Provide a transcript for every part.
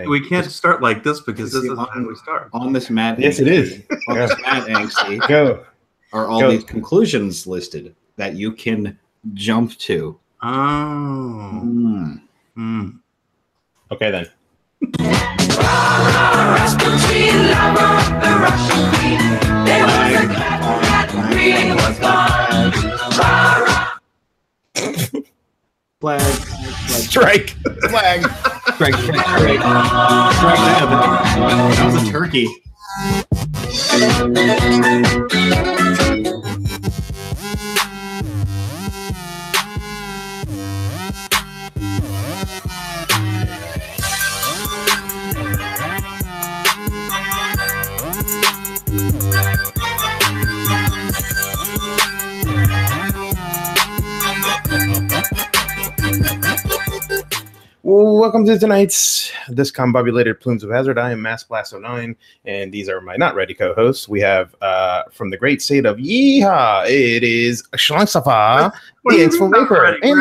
We can't start like this because this is how we start. On this mat, yes, it is. On this mat, Angsty, are all these conclusions listed that you can jump to. Oh. Okay, then. Flag. Strike. Flag. Strike. That was a turkey. Welcome to tonight's discombobulated Plumes of Hazard. I am Mass Blast 09, and these are my not ready co-hosts. We have from the great state of Yeehaw, it is Shlangsafa, the Expo Vapor, and then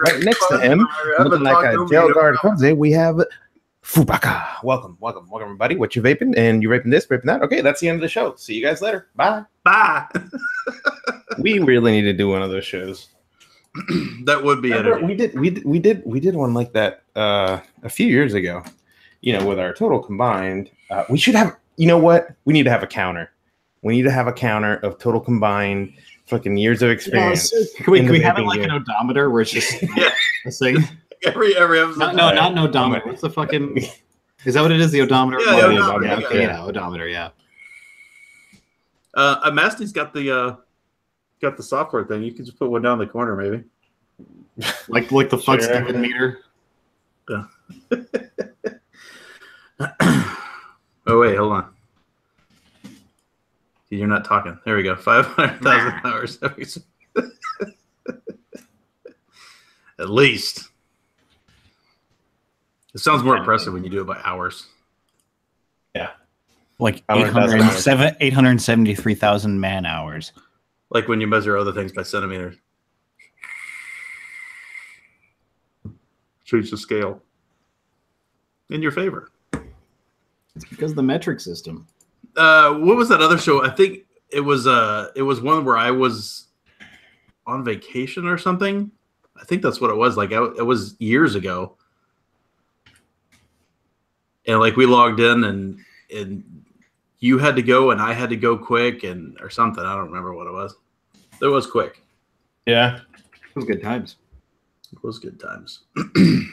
right next to him, looking like a jail guard Jose, we have Fubaka. Welcome, everybody. What you vaping? And you vaping this, vaping that? Okay, that's the end of the show. See you guys later. Bye. We really need to do one of those shows. That would be it. We did one like that a few years ago. You know, with our total combined, we should have. You know what? We need to have a counter. We need to have a counter of total combined fucking years of experience. Can we have it like an odometer where it's just a thing? Every episode. No, not an odometer. What's the fucking? Is that what it is? The odometer. Yeah, odometer. Yeah. Masty's got the software thing. You can just put one down the corner, maybe. like the fuck stupid meter. Yeah. Oh wait, hold on. You're not talking. There we go. 500,000 hours. At least. It sounds more impressive when you do it by hours. Yeah. Like 873,000 man hours. Like when you measure other things by centimeters. Change the scale. In your favor. It's because of the metric system. What was that other show? I think it was one where I was on vacation or something. I think that's what it was. Like it was years ago. And like we logged in and you had to go and I had to go quick or something. I don't remember what it was. It was quick. Yeah. It was good times. It was good times. And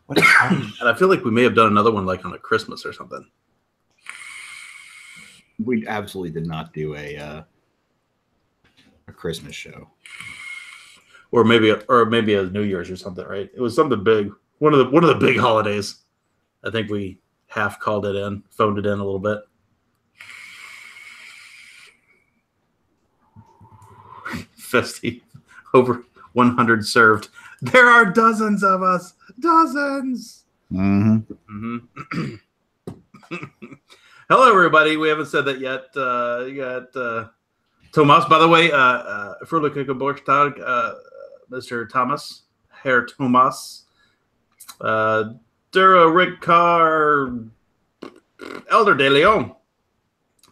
I feel like we may have done another one like on a Christmas or something. We absolutely did not do a Christmas show. Or maybe a New Year's or something, right? It was something big. One of the big holidays. I think we half called it in, phoned it in a little bit. Festive, over 100 served. There are dozens of us. Dozens. Mm-hmm. Hello, everybody. We haven't said that yet. You got Thomas. By the way, Fröhliche Geburtstag, Mr. Thomas, Herr Thomas. Dura Ricard, Elder De Leon,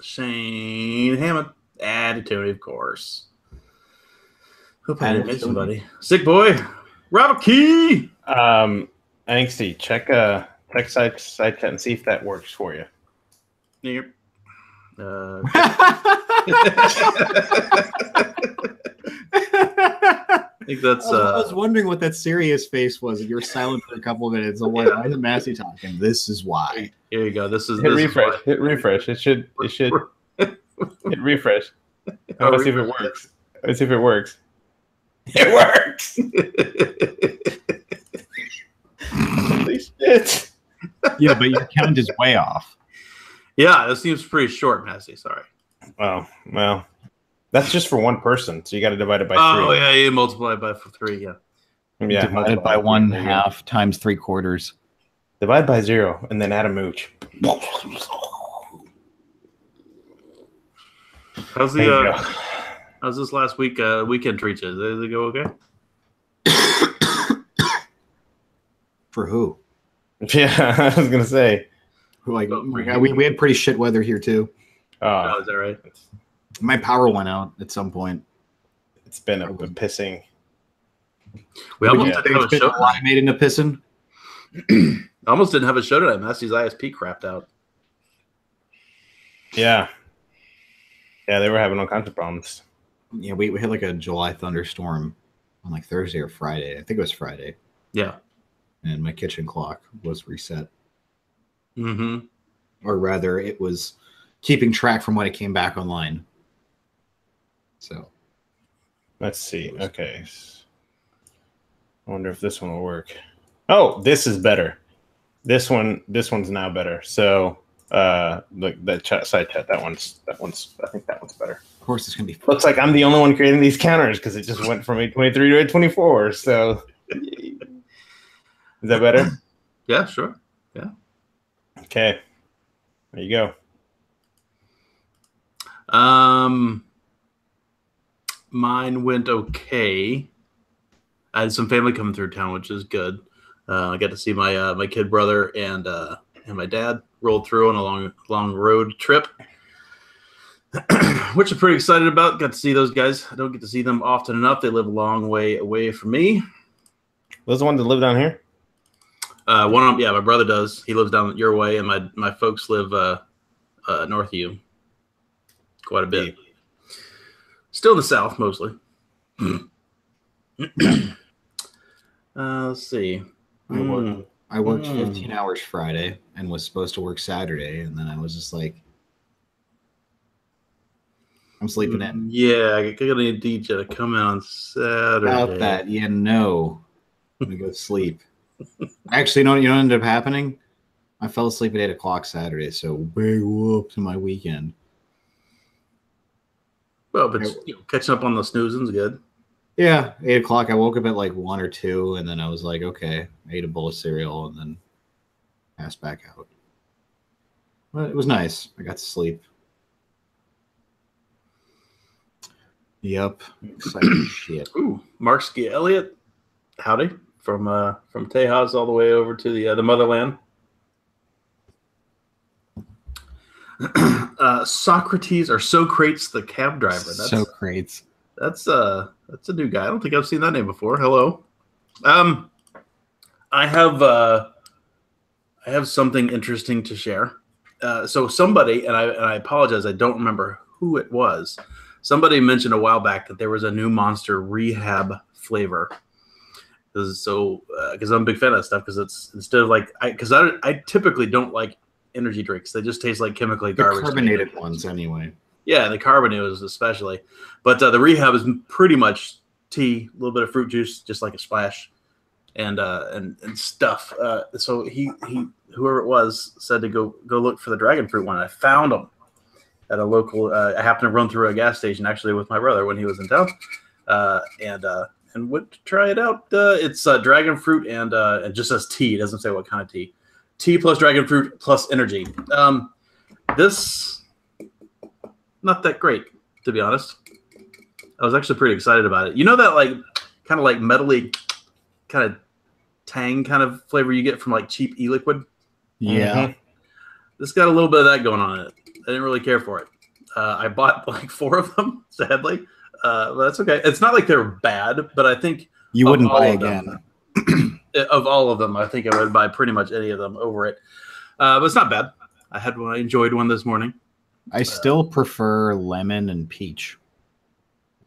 Shane Hammond, Attitude, of course. Hope I didn't miss somebody. Sick boy, Robert Key. Angsty, check side chat and see if that works for you. Yep. I think that's. I was wondering what that serious face was. You were silent for a couple of minutes. I'm like, why is Massey talking? This is why. Here you go. This is hit refresh. Hit refresh. It should hit refresh. I want to see if it works. Let's see if it works. It works. Holy shit. Yeah, but your count is way off. Yeah, this seems pretty short, Massey. Sorry. Oh, well. That's just for one person, so you got to divide it by 3. Oh, yeah, you multiply it by 3, yeah. Yeah, divided by 1/2 times 3/4. Divide by 0, and then add a mooch. How's this last weekend treat you? Did it go okay? For who? Yeah, I was gonna say. Like we had pretty shit weather here too. Oh, is that right? My power went out at some point. It's been a pissing. We almost didn't have a show. I made into pissing. Almost didn't have a show tonight. Massey's ISP crapped out. Yeah. Yeah, they were having all kinds of problems. Yeah, we hit like a July thunderstorm on like Thursday or Friday. I think it was Friday. Yeah. And my kitchen clock was reset. Mm-hmm. Or rather, it was keeping track from when it came back online. So. Let's see. Okay. I wonder if this one will work. Oh, this is better. This one's now better. So the side chat, that one's I think that one's better. Of course it's gonna be looks like I'm the only one creating these counters because it just went from 823 to 824. So is that better? Yeah, sure. Yeah. Okay. There you go. Mine went okay. I had some family coming through town, which is good. I got to see my my kid brother and my dad rolled through on a long road trip, which I'm pretty excited about. Got to see those guys. I don't get to see them often enough. They live a long way away from me. Those the ones that live down here? One of them, yeah, my brother does. He lives down your way, and my folks live north of you, quite a bit. Still in the south, mostly. Let's see. I worked 15 hours Friday and was supposed to work Saturday, and then I was just like, I'm sleeping in. Yeah, I gotta need DJ to come in on Saturday. About that, yeah, no. I'm gonna go sleep. Actually, you know what ended up happening? I fell asleep at 8 o'clock Saturday, so big whoop to my weekend. Well, but catching up on the snoozing's good. Yeah, 8 o'clock. I woke up at like 1 or 2, and then I was like, okay, I ate a bowl of cereal and then passed back out. But it was nice. I got to sleep. Yep. Exciting shit. Ooh, Mark Ski Elliott. Howdy. From Tejas all the way over to the motherland. Socrates or Socrates the cab driver. Socrates. That's a new guy. I don't think I've seen that name before. Hello. I have something interesting to share. So somebody, and I apologize, I don't remember who it was. Somebody mentioned a while back that there was a new Monster Rehab flavor. Because I'm a big fan of that stuff. Because it's instead of like, I typically don't like energy drinks. They just taste like chemically garbage. The carbonated ones, anyway. Yeah, the carbonated especially. But the Rehab is pretty much tea, a little bit of fruit juice, just like a splash, and stuff. So he whoever it was said to go look for the dragon fruit one. I found them at a local. I happened to run through a gas station actually with my brother when he was in town, and went to try it out. It's dragon fruit and it just says tea. It doesn't say what kind of tea. Tea plus dragon fruit plus energy. This not that great, to be honest. I was actually pretty excited about it. You know that like kind of like metally kind of tang kind of flavor you get from like cheap e-liquid? Yeah. Mm-hmm. This got a little bit of that going on in it. I didn't really care for it. I bought like 4 of them, sadly. But that's okay. It's not like they're bad, but I think you wouldn't buy again. Of all of them, I think I would buy pretty much any of them over it. But it's not bad. I enjoyed one this morning. I still prefer lemon and peach.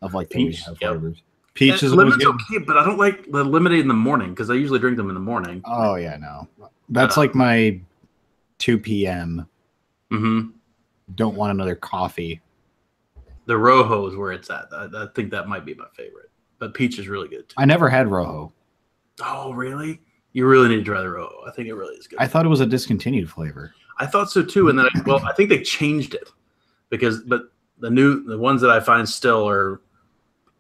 Of like peach flavors. Peach is lemon's okay, but I don't like the lemonade in the morning because I usually drink them in the morning. Oh yeah, no, that's like my 2 p.m. Mm-hmm. Don't want another coffee. The Rojo is where it's at. I think that might be my favorite, but peach is really good too. I never had Rojo. Oh really? You really need to try the Rojo. I think it really is good. I thought it was a discontinued flavor. I thought so too, and then I think they changed it but the ones that I find still are.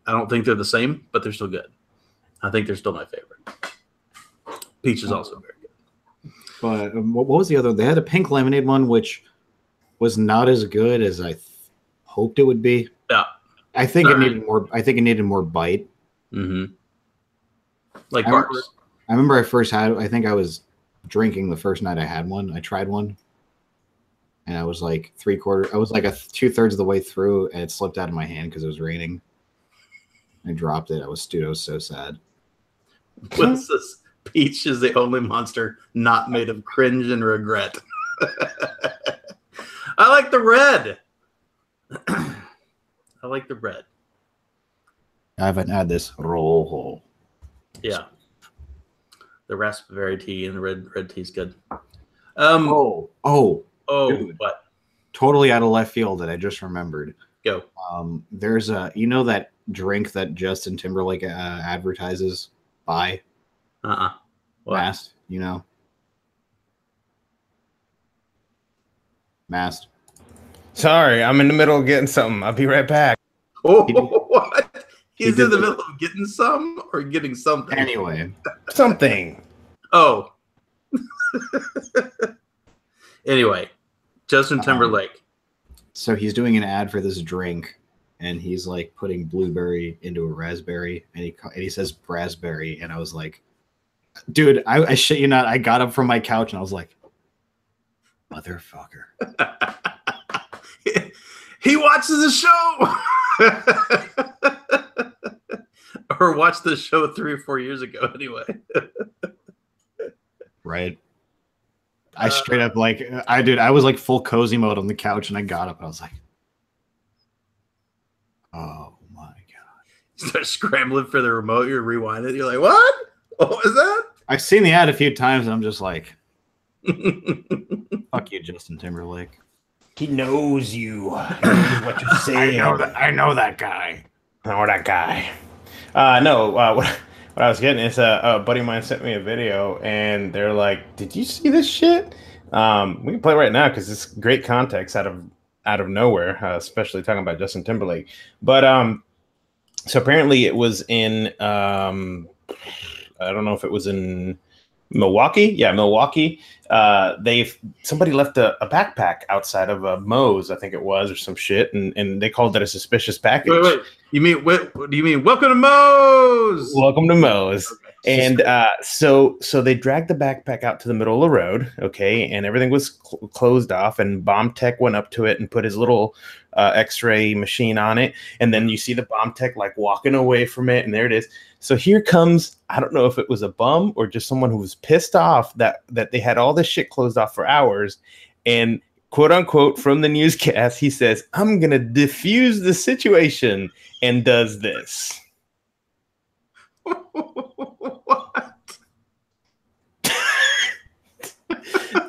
I don't think they're the same, but they're still good. I think they're still my favorite. Peach is also very good. But what was the other? They had a pink lemonade one, which was not as good as I hoped it would be. Yeah, I think it needed more. I think it needed more bite. Mm-hmm. Like bars. I remember I first had. I think I was drinking the first night I had one. I tried one, and I was like I was like 2/3 of the way through, and it slipped out of my hand because it was raining. I dropped it. I was so sad. What's this? Peach is the only monster not made of cringe and regret. I like the red. I like the red. I haven't had this roll. Yeah. The raspberry tea and the red tea is good. Oh, dude. What? Totally out of left field that I just remembered. Go. There's that drink that Justin Timberlake advertises. Buy. Mast. Mast. Sorry, I'm in the middle of getting something. I'll be right back. Oh, what? He's in the middle of getting some or getting something? Anyway. Something. Oh. Anyway, Justin Timberlake. So he's doing an ad for this drink, and he's like putting blueberry into a raspberry, and he says raspberry, and I was like, dude, I shit you not, I got up from my couch and I was like, motherfucker. He watches the show. Or watched the show 3 or 4 years ago anyway. Right. I straight up I was like full cozy mode on the couch, and I got up and I was like, oh my god. You start scrambling for the remote, you rewind it, you're like, what? What was that? I've seen the ad a few times and I'm just like, fuck you, Justin Timberlake. He knows you. He knows what you're saying. I know that guy. Or that guy. What I was getting is a buddy of mine sent me a video, and they're like, "Did you see this shit?" We can play right now because it's great context out of nowhere, especially talking about Justin Timberlake. But so apparently it was in I don't know if it was in Milwaukee. Yeah, Milwaukee. Somebody left a backpack outside of a Moe's, I think it was, or some shit, and they called it a suspicious package. Wait. You mean what do you mean? Welcome to Moe's. Welcome to Moe's. Okay. And so they dragged the backpack out to the middle of the road, okay, and everything was closed off, and Bomb Tech went up to it and put his little X-ray machine on it, and then you see the Bomb Tech like walking away from it, and there it is. So here comes, I don't know if it was a bum or just someone who was pissed off that they had all this shit closed off for hours, and quote unquote from the newscast, he says, "I'm gonna diffuse the situation," and does this. What?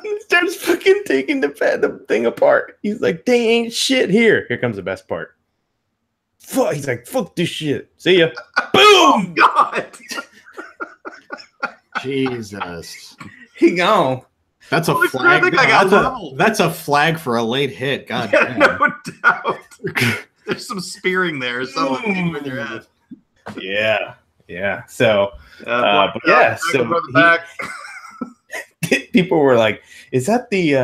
He starts fucking taking the thing apart. He's like, "They ain't shit here." Here comes the best part. Fuck. He's like, "Fuck this shit. See ya." Boom. God. Jesus. He gone. That's a Holy flag. crap, I got leveled. That's a flag for a late hit. God Yeah, damn. no doubt. There's some spearing there. Someone where they're at. Yeah. So, but yeah. So people were like, "Is that the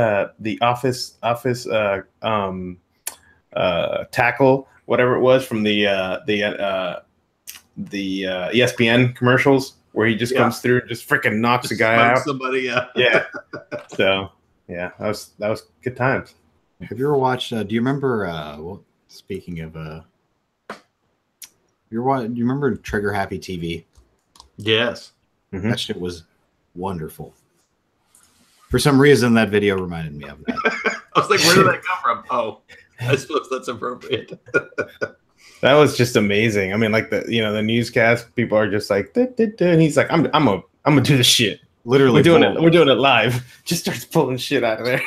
office tackle, whatever it was from the ESPN commercials, where he just comes through and just freaking knocks a guy out?" Somebody, yeah. So yeah, that was good times. Have you ever watched? Do you remember? Well, speaking of, do you remember Trigger Happy TV? Yes. Mm-hmm. That shit was wonderful. For some reason, that video reminded me of that. I was like, where did that come from? Oh, I suppose that's appropriate. That was just amazing. I mean, like the newscast people are just like, "Duh, duh, duh," and he's like, I'm gonna do this shit. Literally, we're doing it live. Just starts pulling shit out of there.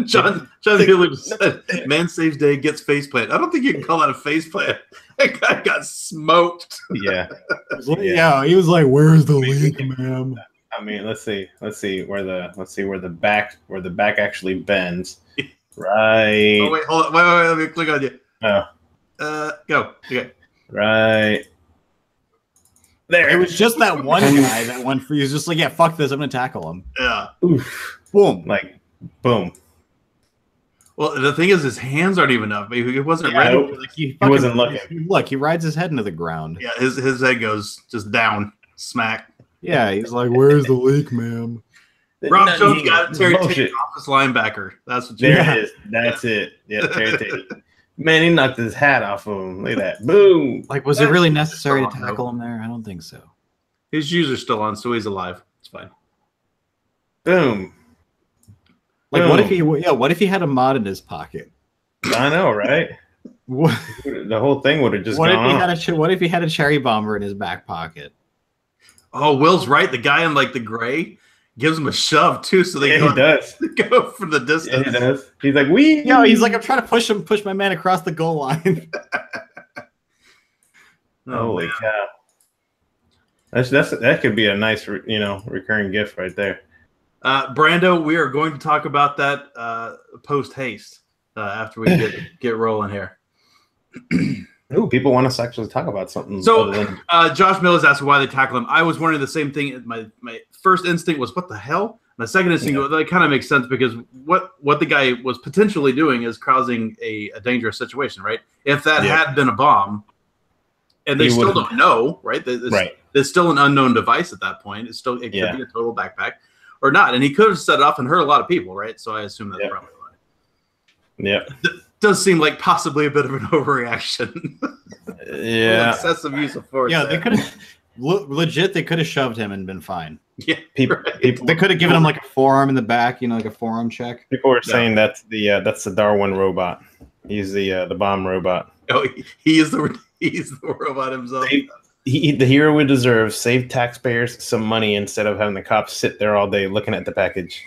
John Haley said, "Man saves day, gets faceplant." I don't think you can call that a faceplant. That guy got smoked. Yeah. Yeah, he was like, "Where's the leak, ma'am?" I mean, let's see where the back actually bends. Right. Oh wait, hold on. Wait, let me click on you. Oh. Go. Okay. Right. There. It was just that one guy that went for you. He was just like, "Yeah, fuck this. I'm gonna tackle him." Yeah. Oof. Boom. Like, boom. Well, the thing is, his hands aren't even up. He wasn't Yeah, ready. nope. Like, He wasn't looking. Look, he rides his head into the ground. yeah, his head goes just down, smack. Yeah, he's like, "Where's the leak, ma'am?" Rob No, Jones he- got Terry Tate bullshit. office linebacker. That's what There it is. That's it. Yeah, Terry Tate. Man, he knocked his hat off of him. Look at that. Boom. Like, was it really necessary to Still on, tackle him there? I don't think so. His shoes are still on, so he's alive. It's fine. Boom. Like, what if Boom. what if he had a mod in his pocket? I know, right? What, The whole thing would have just what if gone he off. had what if he had a cherry bomber in his back pocket? Oh, Will's right. The guy in like the gray gives him a shove too, so they Yeah, he does. go from the Yeah, distance. he does. He's like, we. No, he's like, I'm trying to push my man across the goal line. Holy man. cow! That could be a nice, recurring gift right there. Brando, we are going to talk about that post haste after we get rolling here. Ooh, people want us to actually talk about something. So, other than... Josh Mills asked why they tackle him. I was wondering the same thing. My first instinct was, what the hell? My second instinct, well, that kind of makes sense because what the guy was potentially doing is causing a dangerous situation, right? If that had been a bomb, and they still don't know, right? There's still an unknown device at that point. It could be a total backpack or not. And he could have set it off and hurt a lot of people, right? So I assume that's probably why. Yeah. Does seem like possibly a bit of an overreaction. Yeah. Excessive use of force. Yeah, they could have legit. They could have shoved him and been fine. Yeah, people They could have given him like a forearm in the back, like a forearm check. People are saying that's the Darwin robot. He's the bomb robot. Oh, he's the robot himself. The hero would deserve. Save taxpayers some money instead of having the cops sit there all day looking at the package.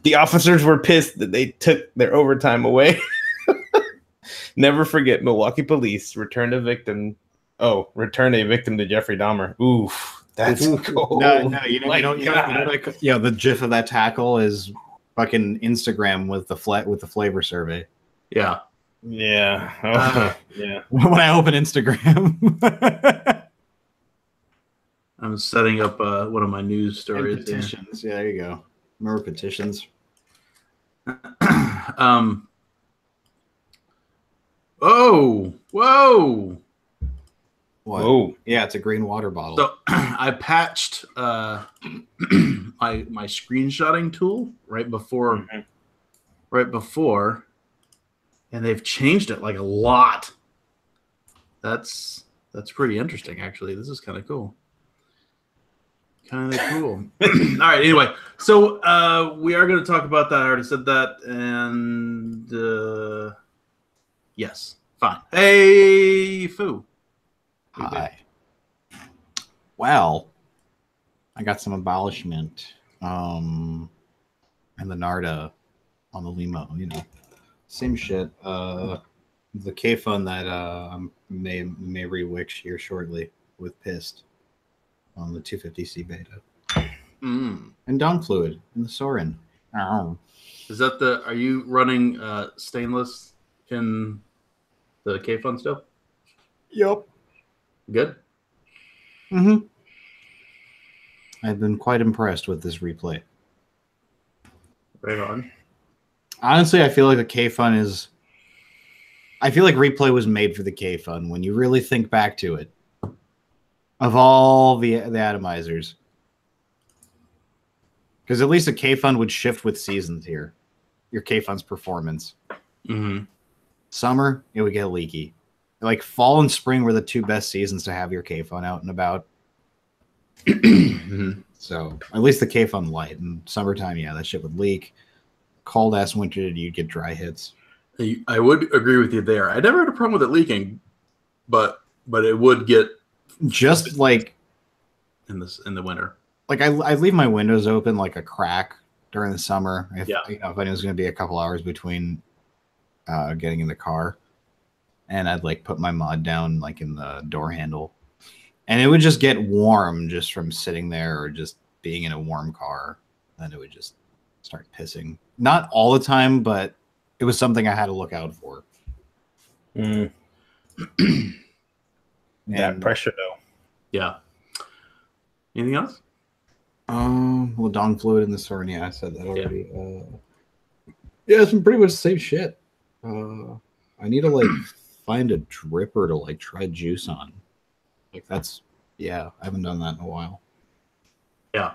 The officers were pissed that they took their overtime away. Never forget, Milwaukee police returned a victim to Jeffrey Dahmer. Oof, that's cool. No, the gif of that tackle is fucking Instagram with the flavor survey. Yeah. Yeah. Oh, yeah. When I open Instagram. I'm setting up one of my news stories. And petitions. Yeah, there you go. Remember petitions? Oh, whoa. What? Whoa. Yeah, it's a green water bottle. So I patched my screenshotting tool right before, and they've changed it like a lot. That's pretty interesting, actually. This is kind of cool. All right. Anyway, so we are going to talk about that. I already said that, and yes, fine. Hey, Foo. Hi. Well, I got some abolishment and the Narda on the Limo, Same shit. The Kayfun that may re-wix here shortly with Pissed on the 250C beta. And Dawn Fluid in the Sorin. Oh. Is that are you running stainless in the Kayfun still? Yep. Good? Mm-hmm. I've been quite impressed with this replay. Right on. Honestly, I feel like the Kayfun is... I feel like replay was made for the Kayfun when you really think back to it. Of all the atomizers. Because at least a Kayfun would shift with seasons here. Your Kayfun's performance. Mm-hmm. Summer, it would get leaky. Like fall and spring were the two best seasons to have your Kayfun out and about. So at least the Kayfun light. In summertime, yeah, that shit would leak. Cold ass winter, you'd get dry hits. I would agree with you there. I never had a problem with it leaking, but it would get just like in the winter. Like I leave my windows open like a crack during the summer. If I knew it was going to be a couple hours between getting in the car, and I'd like put my mod down like in the door handle, and it would just get warm just from sitting there or just being in a warm car. Then it would just start pissing. Not all the time, but it was something I had to look out for. That pressure though. Yeah. Anything else? Well, Dawn Fluid in the Sorin, yeah, I said that already. Yeah, it's been pretty much the same shit. I need to like find a dripper to like try juice on. Like I haven't done that in a while. Yeah.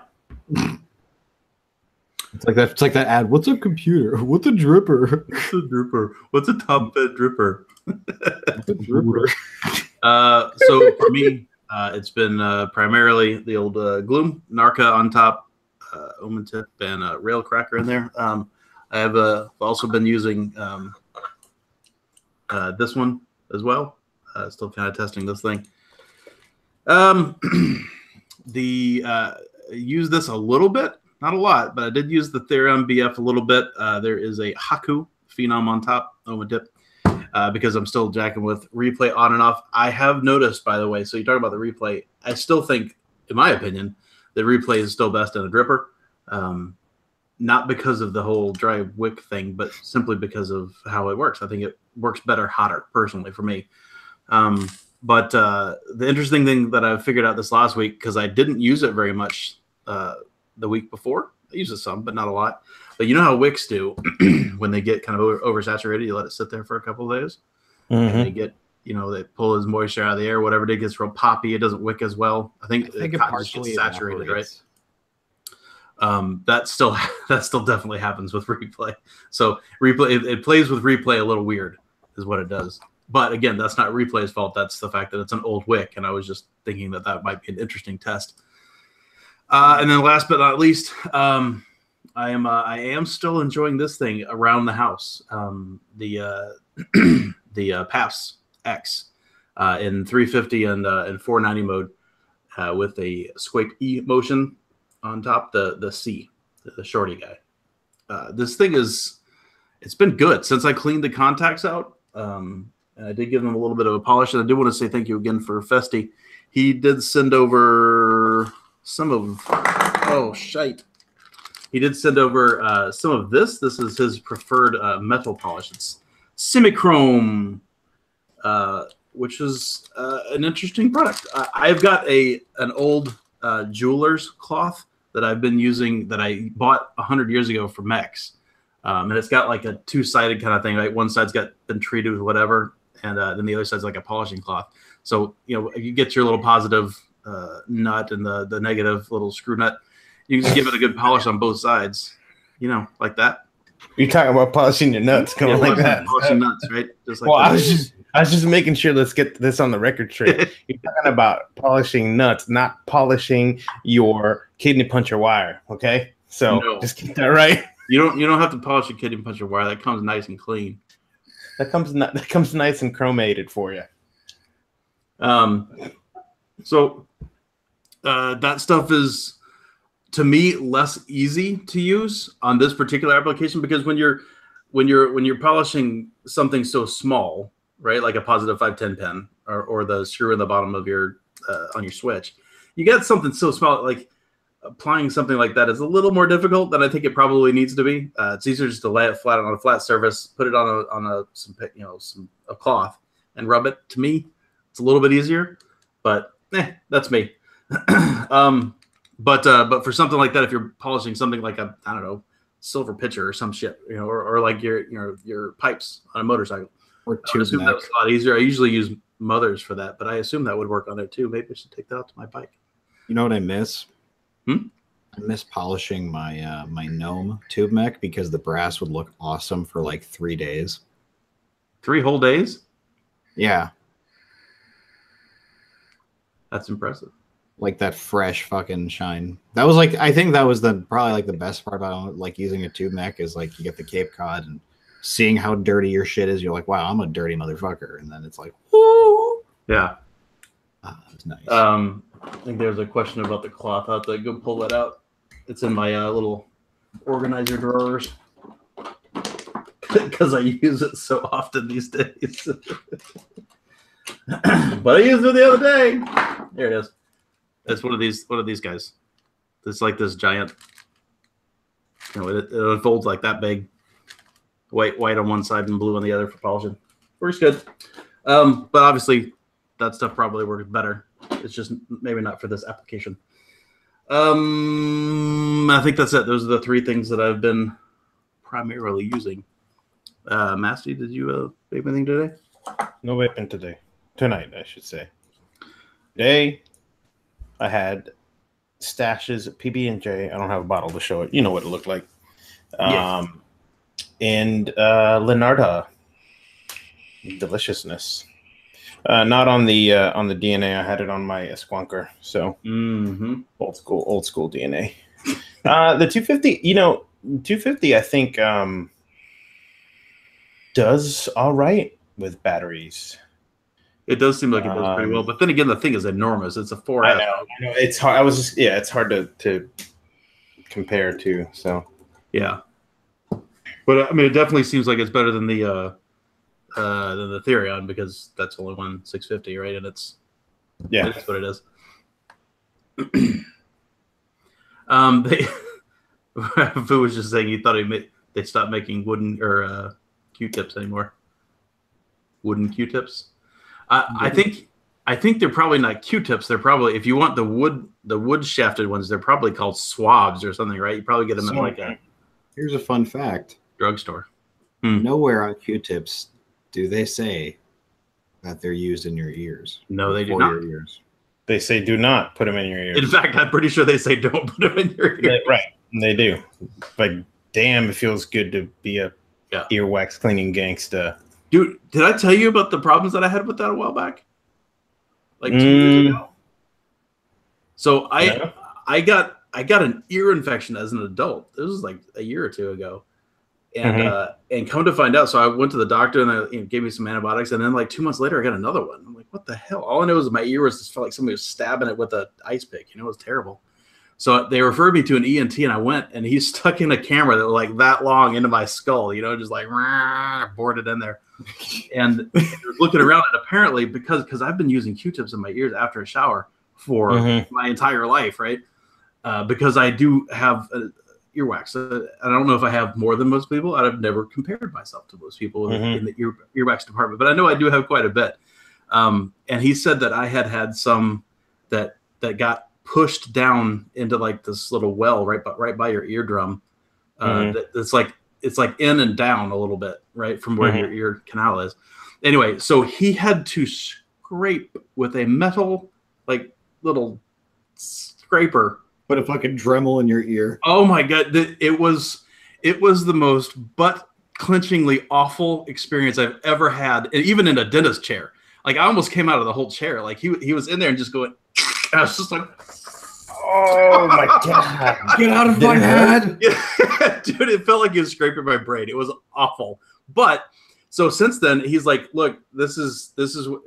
It's like that. It's like that ad. What's a computer? What's a dripper? What's a dripper? What's a top fed dripper? What's a dripper? So for me, it's been primarily the old Gloom, Narca on top, Omen Tip, and Rail Cracker in there. I have also been using this one as well. Still kind of testing this thing. Use this a little bit, not a lot, but I did use the Therion BF a little bit. There is a Haku Phenom on top, Omen Tip. Because I'm still jacking with replay on and off. I have noticed, by the way, so you talk about the replay, I still think, in my opinion, that replay is still best in a dripper. Not because of the whole dry wick thing, but simply because of how it works. I think it works better hotter, personally, for me. But the interesting thing that I figured out this last week, because I didn't use it very much the week before. I use it some, but not a lot. But you know how wicks do when they get kind of oversaturated, you let it sit there for a couple of days. And they get, they pull his moisture out of the air, whatever it gets real poppy. It doesn't wick as well. I think it partially gets saturated, evaporates. Right? That still definitely happens with replay. So replay, it plays with replay a little weird is what it does. But again, that's not replay's fault. That's the fact that it's an old wick. And I was just thinking that might be an interesting test. And then last but not least, I am still enjoying this thing around the house. The PAFS X in 350 and 490 mode with a Squake E motion on top, the C, the shorty guy. This thing it's been good since I cleaned the contacts out. And I did give them a little bit of a polish. And I do want to say thank you again for Festy. He did send over some of, he did send over some of this. This is his preferred metal polish. It's Semichrome, which is an interesting product. I've got an old jeweler's cloth that I've been using that I bought 100 years ago from Mex. And it's got like a two-sided kind of thing. Right? One side's been treated with whatever, and then the other side's like a polishing cloth. So, you get your little positive nut and the negative little screw nut. You can just give it a good polish on both sides, like that. You're talking about polishing your nuts, going like that. Polishing nuts, right? Just like well, that. I was just making sure. Let's get this on the record straight. You're talking about polishing nuts, not polishing your kidney puncher wire. Okay, so just keep that right. You don't have to polish your kidney puncher wire. That comes nice and clean. That comes nice and chromated for you. So that stuff is, to me, less easy to use on this particular application, because when you're polishing something so small, right, like a positive 510 pen or the screw in the bottom of your on your switch, you get something so small, like applying something like that is a little more difficult than I think it probably needs to be. It's easier just to lay it flat on a flat surface, put it on a cloth and rub it. To me, it's a little bit easier, but that's me. But for something like that, if you're polishing something like a, I don't know, silver pitcher or some shit, or like your pipes on a motorcycle, or I would assume that was a lot easier. I usually use mothers for that, but I assume that would work on there too. Maybe I should take that out to my bike. You know what I miss? I miss polishing my my gnome tube mech, because the brass would look awesome for like 3 days. 3 whole days? Yeah. That's impressive. Like that fresh fucking shine. That was like, I think that was probably like the best part about like using a tube mech, is like you get the Cape Cod and seeing how dirty your shit is. You're like, wow, I'm a dirty motherfucker. And then it's like, woo. Yeah. That's nice. I think there's a question about the cloth. I'll have to go pull that out. It's in my little organizer drawers because I use it so often these days. But I used it the other day. There it is. It's one of these guys. It's like this giant. It unfolds like that big. White on one side and blue on the other for polishing. Works good. But obviously, that stuff probably works better. It's just maybe not for this application. I think that's it. Those are the 3 things that I've been primarily using. Masty, did you vape anything today? No vaping today. Tonight, I should say. Today, I had stashes of PB&J. I don't have a bottle to show it. You know what it looked like. And Lenarda, deliciousness. Not on the DNA. I had it on my Squonker. So old school DNA. The 250, 250, I think does all right with batteries. It does seem like it does pretty well, but then again, the thing is enormous. It's a 4S. I know. It's hard. It's hard to compare to. So yeah, but I mean, it definitely seems like it's better than the Therion, because that's only 650, right? And that's what it is. Fu was just saying he thought they stopped making wooden or Q-tips anymore. Wooden Q-tips. I think they're probably not Q-tips. They're probably, if you want the wood shafted ones, they're probably called swabs or something, right? You probably get them at like a. Here's a fun fact. Drugstore. Nowhere on Q-tips do they say that they're used in your ears. No, they do not. Your ears. They say do not put them in your ears. In fact, I'm pretty sure they say don't put them in your ears. Right, they do. But damn, it feels good to be a earwax cleaning gangsta. Dude, did I tell you about the problems that I had with that a while back? Like 2 years ago. So I got an ear infection as an adult. This was like a year or two ago. And come to find out, so I went to the doctor and they gave me some antibiotics, and then like 2 months later I got another one. I'm like, what the hell? All I know is my ear just felt like somebody was stabbing it with an ice pick. It was terrible. So they referred me to an ENT, and I went, and he stuck in a camera that was like that long into my skull, just like bored it in there. And I was looking around, and apparently because I've been using Q-tips in my ears after a shower for my entire life, right? Because I do have earwax. I don't know if I have more than most people. I've never compared myself to most people in the earwax department, but I know I do have quite a bit. And he said that I had some that got pushed down into like this little well right by your eardrum. It's like in and down a little bit, right from where your ear canal is. Anyway, so he had to scrape with a metal like little scraper. Put a fucking Dremel in your ear. Oh my god, it was the most butt-clenchingly awful experience I've ever had, and even in a dentist chair. Like I almost came out of the whole chair. Like he was in there and just going. And I was just like, oh my god, get out of my head, dude! It felt like he was scraping my brain. It was awful. But so since then, he's like, look, this is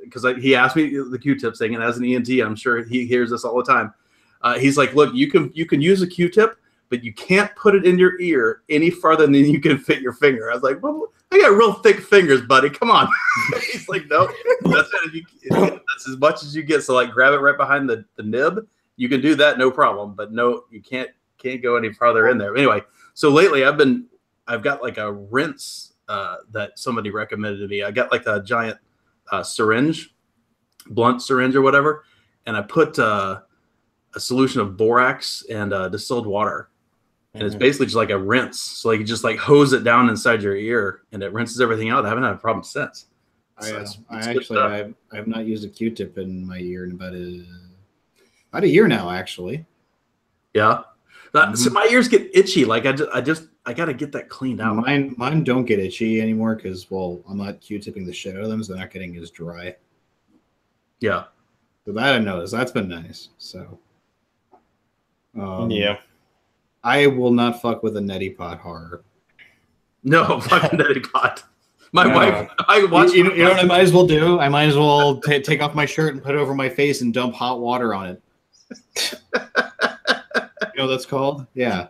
because he asked me the Q-tip thing, and as an ENT, I'm sure he hears this all the time. He's like, look, you can use a Q-tip, but you can't put it in your ear any farther than you can fit your finger. I was like, well, I got real thick fingers, buddy. Come on. He's like, no, that's as much as you get. So like, grab it right behind the nib. You can do that, no problem. But no, you can't go any farther in there. Anyway, so lately I've got like a rinse that somebody recommended to me. I got like a giant syringe, blunt syringe or whatever, and I put a solution of borax and distilled water, and it's basically just like a rinse. So like you just like hose it down inside your ear, and it rinses everything out. I haven't had a problem since. I have not used a Q-tip in my ear in about a year now, actually. Yeah, so my ears get itchy. Like I got to get that cleaned out. Mine don't get itchy anymore because I'm not Q-tipping the shit out of them, so they're not getting as dry. Yeah, so that I noticed. That's been nice. So. Yeah, I will not fuck with a neti pot horror. No, fucking neti pot. My wife, I watched. You know what I might as well do? I might as well take off my shirt and put it over my face and dump hot water on it. You know what that's called? Yeah.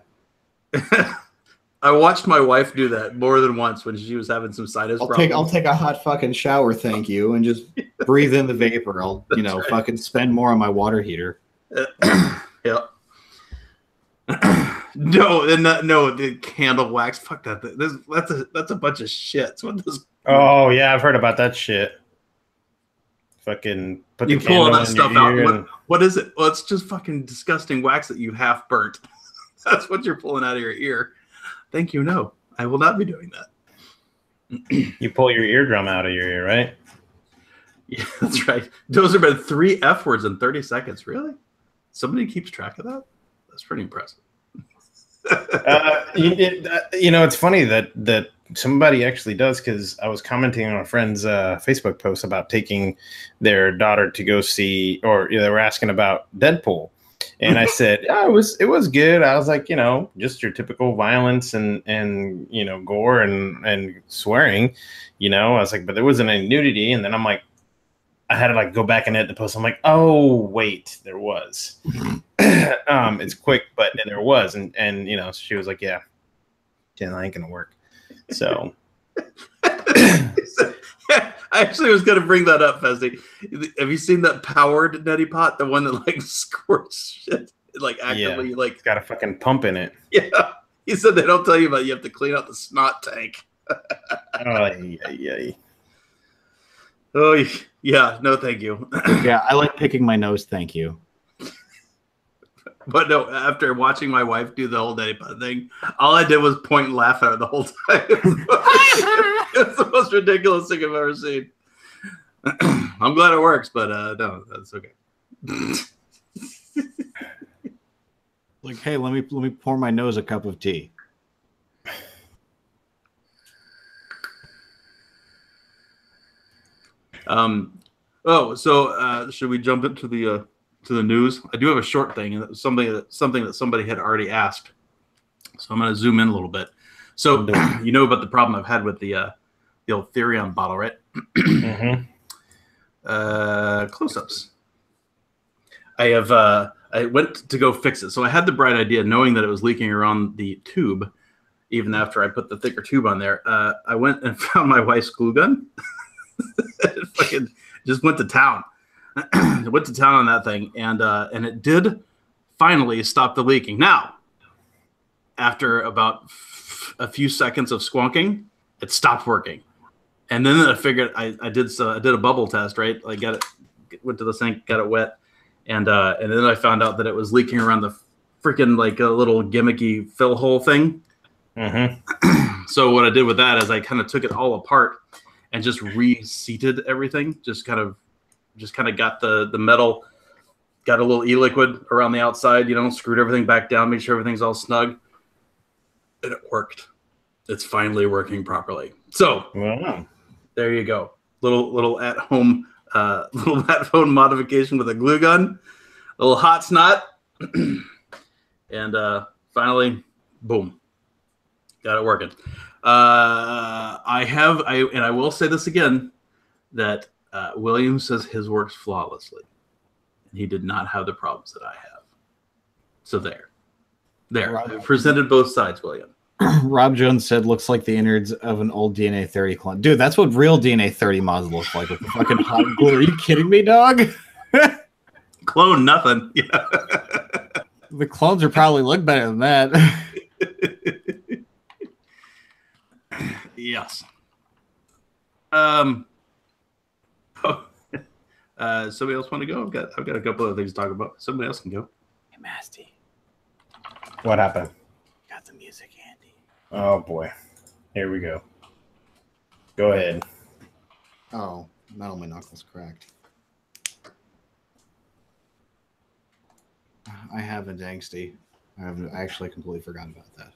I watched my wife do that more than once when she was having some sinus problems. I'll take a hot fucking shower, thank you, and just breathe in the vapor. I'll fucking spend more on my water heater. Yeah. No, the candle wax. Fuck that. That's a bunch of shit. Oh yeah, I've heard about that shit. Fucking put the candle pull all that in stuff your out. ear What is it? Well, it's just fucking disgusting wax that you half burnt. That's what you're pulling out of your ear. Thank you. No, I will not be doing that. You pull your eardrum out of your ear, right? Yeah, that's right. Those have been 3 F words in 30 seconds. Really? Somebody keeps track of that? That's pretty impressive. You know, it's funny that somebody actually does, because I was commenting on a friend's Facebook post about taking their daughter to go see, or they were asking about Deadpool, and I said, yeah, it was good. I was like, just your typical violence and gore and swearing, I was like, but there wasn't any nudity. And then I'm like, I had to like go back and edit the post. I'm like, oh wait, there was. It's quick, but there was, and she was like, yeah, that ain't gonna work. So I actually was gonna bring that up, Fezzi. Have you seen that powered neti pot, the one that like squirts shit, like actively, like it's got a fucking pump in it? Yeah, he said they don't tell you about it. You have to clean out the snot tank. Oh yeah, no, thank you. Yeah, I like picking my nose. Thank you. But no, after watching my wife do the whole neti pot thing, all I did was point and laugh at her the whole time. It's the most ridiculous thing I've ever seen. I'm glad it works, but no, that's okay. Like, hey, let me pour my nose a cup of tea. Should we jump into the news? I do have a short thing, and it was something that somebody had already asked. So I'm going to zoom in a little bit. So you know about the problem I've had with the old Therion bottle, right? Mm-hmm. Close-ups. I went to go fix it. So I had the bright idea, knowing that it was leaking around the tube, even after I put the thicker tube on there. I went and found my wife's glue gun. Fucking just went to town. Went to town on that thing, and it did finally stop the leaking. Now, after about a few seconds of squonking, it stopped working. And then I figured I did a bubble test, right? I got it, went to the sink, got it wet, and then I found out that it was leaking around the freaking like a little gimmicky fill hole thing. Mm-hmm. So what I did with that is I kind of took it all apart and just reseated everything. Just kind of got the metal, got a little e-liquid around the outside, screwed everything back down, made sure everything's all snug, and it worked. It's finally working properly. So There you go. Little at home modification with a glue gun, a little hot snot, and finally, boom, got it working. I will say this again, that William says his works flawlessly. He did not have the problems that I have. So there. I presented both sides, William. Rob Jones said, looks like the innards of an old DNA 30 clone. Dude, that's what real DNA 30 mods look like with the fucking hot glue. Are you kidding me, dog? Clone nothing. Yeah. The clones are probably look better than that. Yes. Somebody else want to go? I've got a couple of things to talk about. Somebody else can go. Hey, Masty. What happened? Got the music handy. Oh boy. Here we go. Go ahead. Oh, not all my knuckles cracked. I haven't, angsty. I actually completely forgotten about that.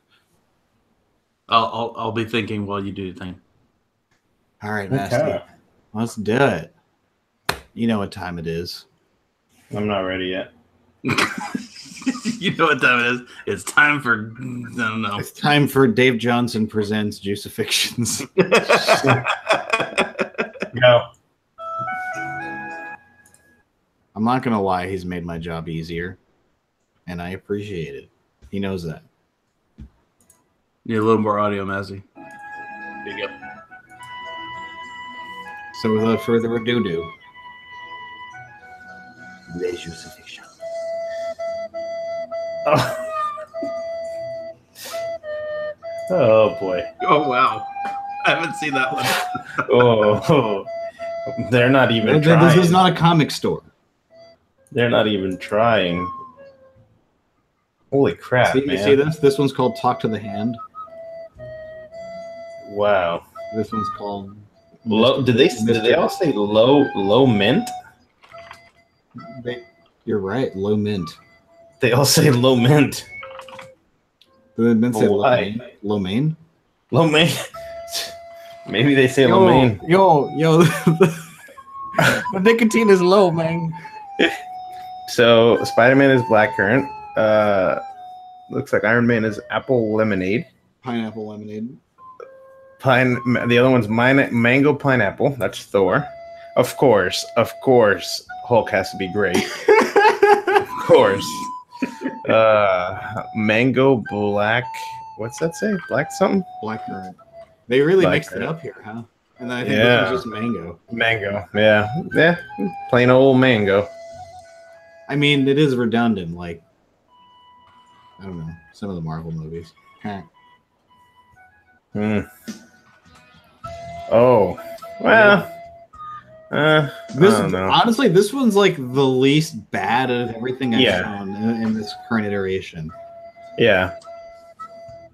I'll be thinking while you do your thing. All right, Masty. Let's do it. You know what time it is. I'm not ready yet. You know what time it is. It's time for, I don't know. It's time for Dave Johnson presents Crucifixions. No. I'm not going to lie. He's made my job easier. And I appreciate it. He knows that. Need a little more audio, Mazzy. There you go. So without further ado, the crucifixion. Oh boy. Oh wow. I haven't seen that one. Oh. They're not even trying. This is not a comic store. They're not even trying. Holy crap, man. You see this? This one's called Talk to the Hand. Wow. This one's called Low. Did they all say low mint? You're right, low mint. They all say low mint. Then say Why? lo mein. Lo mein. Maybe they say lo mein. Yo. The nicotine is low, man. So Spider-Man is blackcurrant. Looks like Iron Man is apple lemonade. Pineapple lemonade. The other one's mango pineapple. That's Thor. Of course, Hulk has to be great. Of course. Mango black. What's that say? Black something? Blackcurrant. They really mixed it Blackcurrant. up here, huh? And then I think this was just mango. Mango. Yeah. Plain old mango. I mean, it is redundant. Like, I don't know, some of the Marvel movies. Huh. Oh, well. I don't know. Honestly, this one's like the least bad of everything I've shown in this current iteration. Yeah,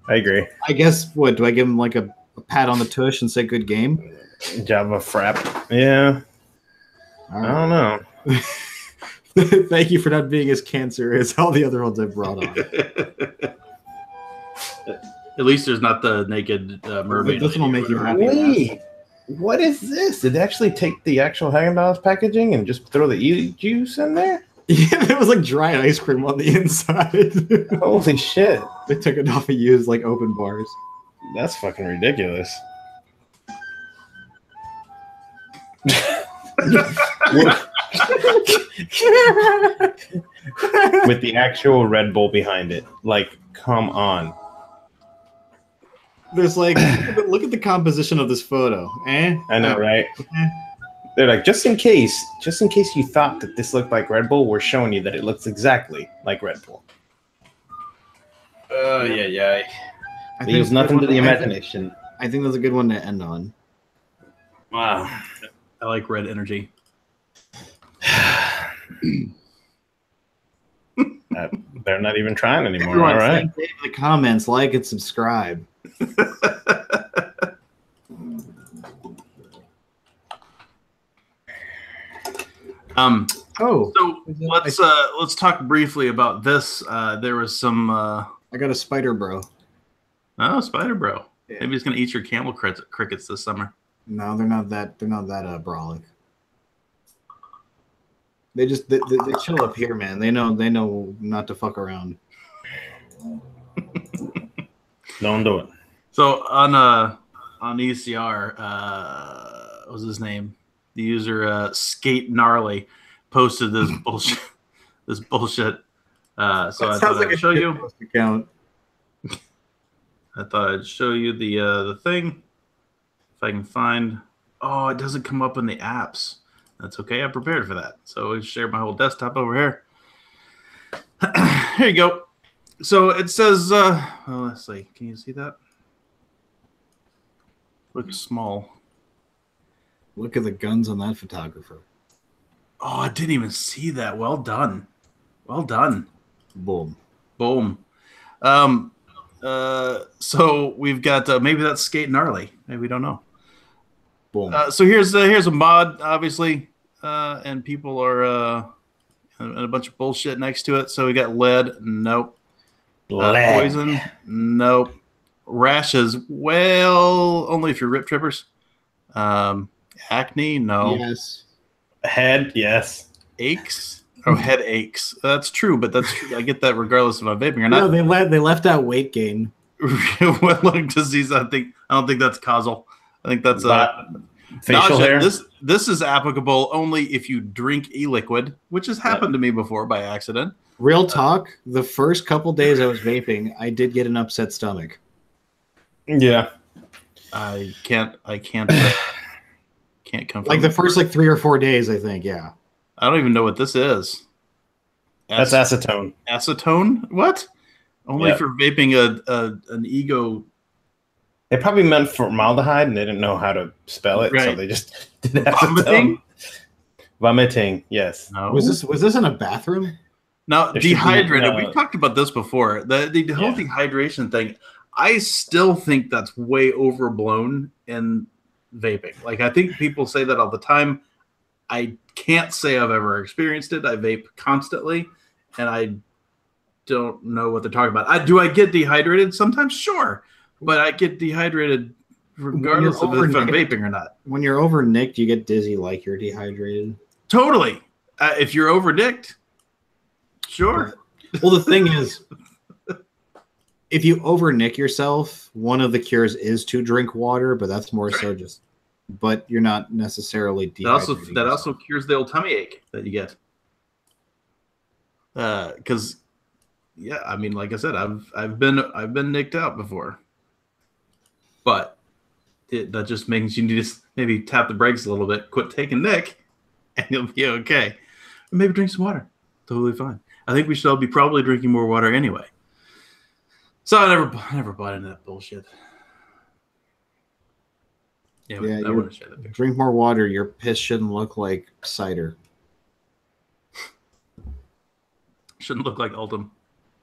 I agree. I guess, what, do I give him like a pat on the tush and say good game? Java frap. Yeah. All right. I don't know. Thank you for not being as cancerous as all the other ones I brought on. At least there's not the naked mermaid. This one will make you happy. Wait, what is this? Did they actually take the actual Haagen-Dazs packaging and just throw the juice in there? Yeah, it was like dry ice cream on the inside. Holy shit. They took it off and used like open bars. That's fucking ridiculous. With the actual Red Bull behind it. Like, come on. There's like, look at the composition of this photo. I know, right? They're like, just in case you thought that this looked like Red Bull, we're showing you that it looks exactly like Red Bull. Yeah. Leaves nothing to the imagination. I think that's a good one to end on. Wow. I like red energy. They're not even trying anymore. All right. In the comments, like and subscribe. So let's talk briefly about this. There was some. I got a spider bro. Oh, spider bro. Yeah. Maybe he's gonna eat your camel crickets this summer. No, they're not that. They're not that brolic. They just they chill up here, man. They know not to fuck around. Don't do it. So on ECR, what was his name? The user Skate Gnarly posted this bullshit. So I thought I'd show you. Account. I thought I'd show you the thing. If I can find. Oh, it doesn't come up in the apps. That's okay. I'm prepared for that. So I share my whole desktop over here. Here you go. So it says, let's see. Can you see that? Looks small. Look at the guns on that photographer. Oh, I didn't even see that. Well done. Well done. Boom. Boom. So we've got maybe that's Skate Gnarly. Maybe we don't know. Boom. So here's a mod, obviously, and people are and a bunch of bullshit next to it. So we got lead. Nope. Poison. Nope. Rashes. Well, only if you're rip trippers. Acne. No. Yes. Head. Yes. Aches. Oh, headaches. That's true, but that's true. I get that regardless if I'm vaping or not. No, they left out weight gain. Lung disease. I don't think that's causal. I think that's facial hair. This is applicable only if you drink e-liquid, which has happened to me before by accident. Real talk, the first couple days I was vaping, I did get an upset stomach. Yeah. I can't confirm. Like the first 3 or 4 days, I think, yeah. I don't even know what this is. That's acetone. Acetone? What? Only for vaping an ego. They probably meant formaldehyde, and they didn't know how to spell it, so they just did vomiting. Vomiting, yes. No. Was this in a bathroom? Now, dehydrated. We've talked about this before. The whole dehydration thing. I still think that's way overblown in vaping. Like, I think people say that all the time. I can't say I've ever experienced it. I vape constantly, and don't know what they're talking about. Do I get dehydrated sometimes? Sure, but I get dehydrated regardless of if I'm vaping or not. When you're over nicked, you get dizzy like you're dehydrated. Totally. If you're over nicked, sure. Well, the thing is, if you over nick yourself, one of the cures is to drink water, but that's more so just. But you're not necessarily dehydrated. That also cures the old tummy ache that you get. Because, yeah, I mean, like I said, I've been nicked out before, but that just means you need to maybe tap the brakes a little bit, quit taking nick, and you'll be okay. Or maybe drink some water, totally fine. I think we should all be probably drinking more water anyway. So I never bought into that bullshit. Yeah, I want to share that picture. Drink more water. Your piss shouldn't look like cider. Shouldn't look like Ultim.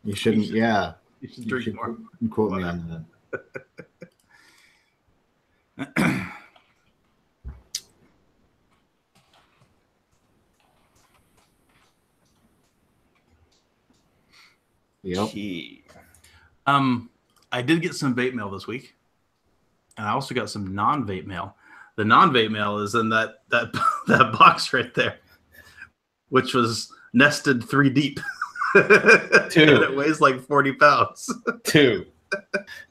You shouldn't. Yeah. You should drink more. Quote me on that. Yep. I did get some vape mail this week, and I also got some non-vape mail. The non-vape mail is in that box right there, which was nested 3 deep. 2. And it weighs like 40 pounds. 2.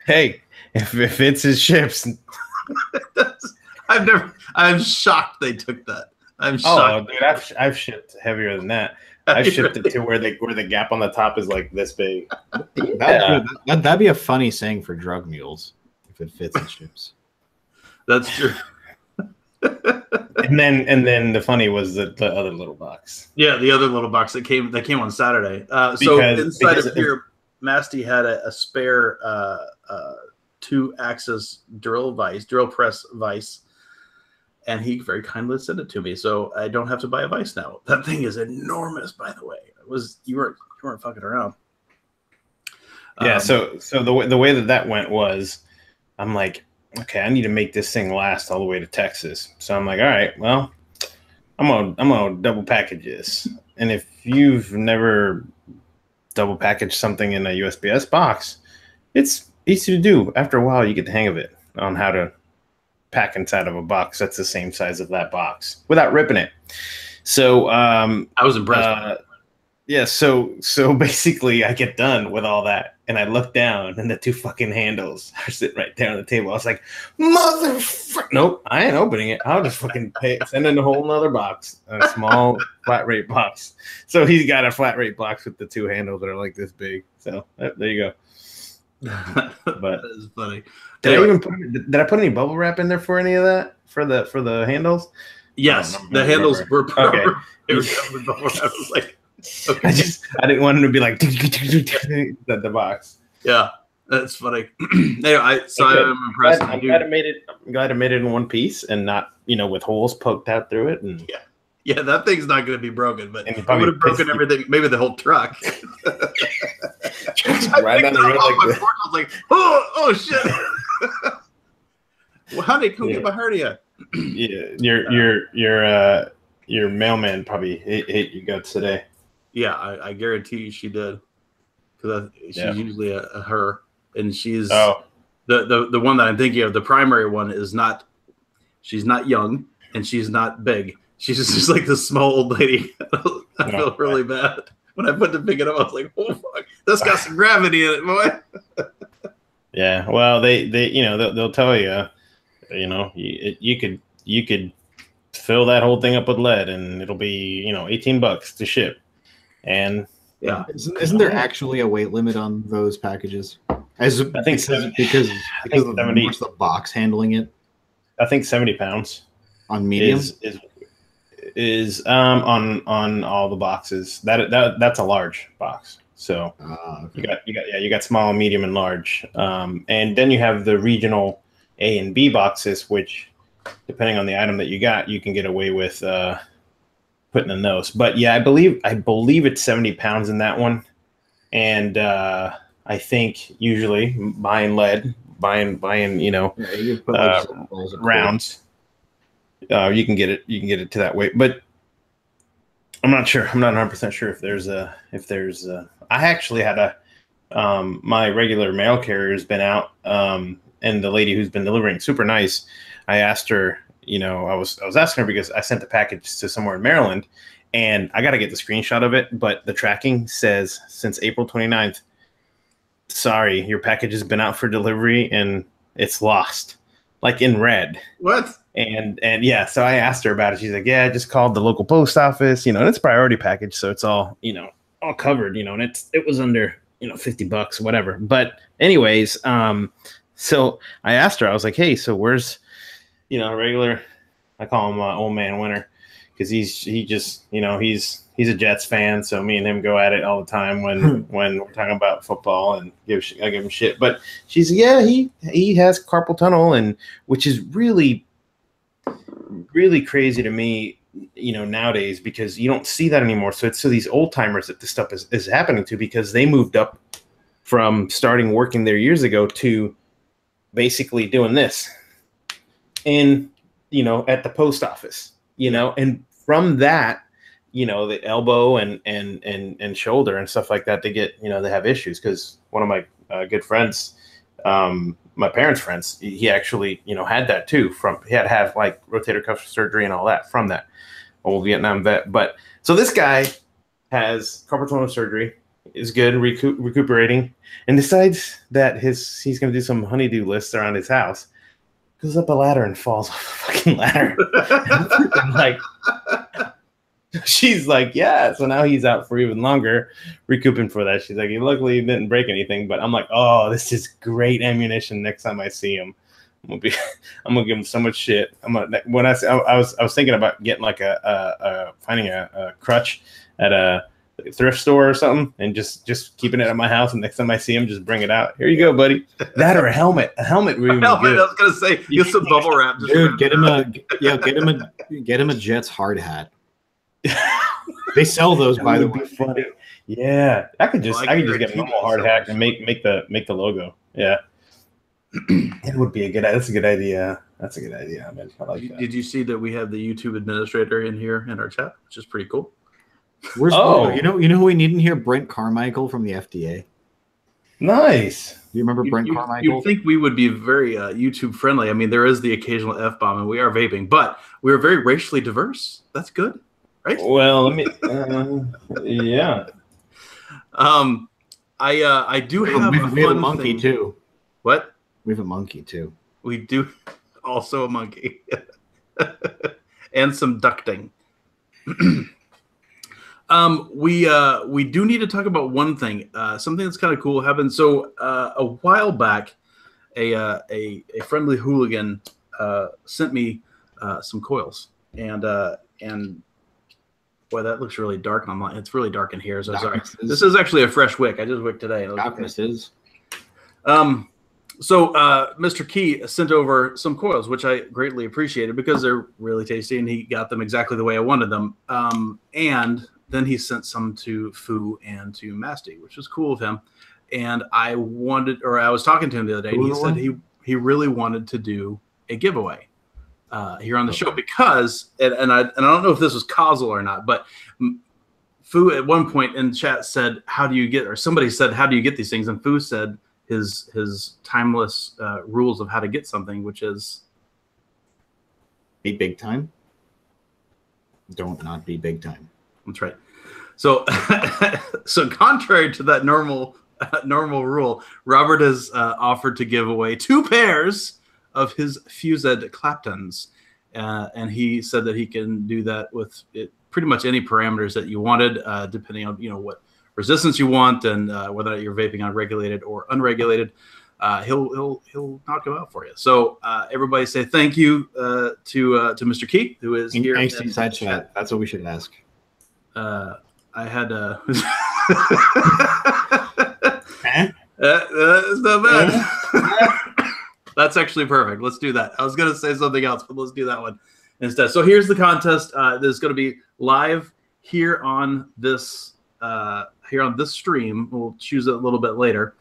Hey, if it's his ships. I'm shocked they took that. I'm shocked. Oh, dude, I've shipped heavier than that. I've shipped it to where the gap on the top is like this big. That'd be a funny saying for drug mules if it fits in ships. That's true. and then the funny was the other little box. Yeah, the other little box that came on Saturday. So inside of here, Masty had a spare 2-axis drill press vise, and he very kindly sent it to me, so I don't have to buy a vise now. That thing is enormous, by the way. You weren't fucking around. Yeah. So the way that went was, I'm like, okay, I need to make this thing last all the way to Texas. So I'm like, all right, well, I'm gonna double package this. And if you've never double packaged something in a USPS box, it's easy to do. After a while, you get the hang of it on how to pack inside of a box that's the same size of that box without ripping it. So I was impressed. Yeah, so basically I get done with all that and I look down and the 2 fucking handles are sitting right there on the table. I was like, motherfucker. Nope, I ain't opening it. I'll just fucking send in a whole nother box, a small flat rate box. So he's got a flat rate box with the 2 handles that are like this big. So there you go. But that is funny. Did I put any bubble wrap in there for any of that for the handles? Yes, the handles were okay. They were covered bubble wrap. I was like, okay. I didn't want him to be like the box. Yeah, that's funny. Anyway, I'm impressed. I'm glad I made it in one piece and not with holes poked out through it. And yeah, that thing's not going to be broken, but it would have broken everything, maybe the whole truck. Right down the road like I was like, oh shit! Well, how did it come get my hernia? Yeah, your mailman probably hit your guts today. Yeah, I guarantee you she did, because she's usually a her, and she's the one that I'm thinking of. The primary one is not. She's not young and she's not big. She's just like this small old lady. I feel really bad when I put to pick it up. I was like, oh fuck, that's got some gravity in it, boy. Yeah, well, they'll tell you, you could fill that whole thing up with lead and it'll be $18 to ship. And yeah, isn't there actually a weight limit on those packages? I think because of the box handling it. I think 70 pounds on medium is on all the boxes. That's a large box. So okay. you got small, medium, and large. And then you have the regional A and B boxes, which depending on the item that you got, you can get away with putting in those. But yeah, I believe it's 70 pounds in that one. And I think usually buying rounds, you can get it to that weight. But I'm not sure. I'm not 100% sure if there's I actually had a my regular mail carrier has been out, and the lady who's been delivering, super nice. I asked her, you know, I was asking her because I sent the package to somewhere in Maryland, and I got to get the screenshot of it, but the tracking says since April 29th, sorry, your package has been out for delivery and it's lost, like in red. What? And yeah, so I asked her about it. She's like, yeah, I just called the local post office, you know, and it's a priority package, so it's all, you know, all covered, you know, and it was under, you know, $50, whatever. But anyways, so I asked her, I was like, hey, so where's, you know, regular, I call him old man Winter, because he just, you know, he's a Jets fan, so me and him go at it all the time when we're talking about football, and I give him shit. But she's, yeah, he has carpal tunnel, and which is really, really crazy to me, you know, nowadays, because you don't see that anymore. So it's these old timers that this stuff is happening to, because they moved up from starting working there years ago to basically doing this in, you know, at the post office, you know, and from that, you know, the elbow and shoulder and stuff like that, they get, you know, they have issues. Because one of my good friends, my parents' friends, he actually, you know, had that too. He had to have like rotator cuff surgery and all that from that old Vietnam vet. But so this guy has carpal tunnel surgery, is good, recuperating, and decides that he's going to do some honeydew lists around his house. Goes up a ladder and falls off the fucking ladder. And like, she's like, yeah. So now he's out for even longer, recouping for that. She's like, luckily he didn't break anything. But I'm like, oh, this is great ammunition. Next time I see him, I'm gonna give him so much shit. I was thinking about getting like finding a crutch at a thrift store or something, and just keeping it at my house. And next time I see him, just bring it out. Here you go, buddy. That or a helmet. A helmet would be good. I was gonna say, get some bubble wrap. Dude, get him a Jets hard hat. They sell those, by the way. Funny. Yeah, I could just get a normal hard hat and make the logo. Yeah, it would be a good. That's a good idea. That's a good idea. I mean, I like that. Did you see that we have the YouTube administrator in here in our chat, which is pretty cool? Where's you know who we need in here? Brent Carmichael from the FDA. Nice. Do you remember Brent Carmichael? You'd think we would be very YouTube friendly. I mean, there is the occasional F-bomb, and we are vaping, but we're very racially diverse. That's good, right? Well, let me. Yeah. I do have we have a monkey too. What? We have a monkey too. We do also a monkey, and some ducting. We do need to talk about one thing, something that's kind of cool happened. So a while back, a friendly hooligan sent me some coils, and boy, that looks really dark. And I'm like, it's really dark in here. So sorry. This is actually a fresh wick. I just wicked today. Darkness is. So Mr. Key sent over some coils, which I greatly appreciated because they're really tasty, and he got them exactly the way I wanted them. And then he sent some to Foo and to Masty, which was cool of him. And I was talking to him the other day, and he said he really wanted to do a giveaway here on the show because, and I don't know if this was causal or not, but Foo at one point in chat said, somebody said, how do you get these things? And Foo said his timeless rules of how to get something, which is be big time. Don't not be big time. That's right. So, so contrary to that normal rule, Robert has offered to give away 2 pairs of his Fused Claptons, and he said that he can do that with pretty much any parameters that you wanted, depending on what resistance you want and whether or not you're vaping on regulated or unregulated. He'll knock them out for you. So everybody say thank you to Mr. Key, who is here. Thanks to inside chat. That's what we should ask. I had Huh? it's not bad. That's actually perfect. Let's do that. I was gonna say something else, but let's do that one instead. So here's the contest. This is gonna be live here on this stream. We'll choose it a little bit later.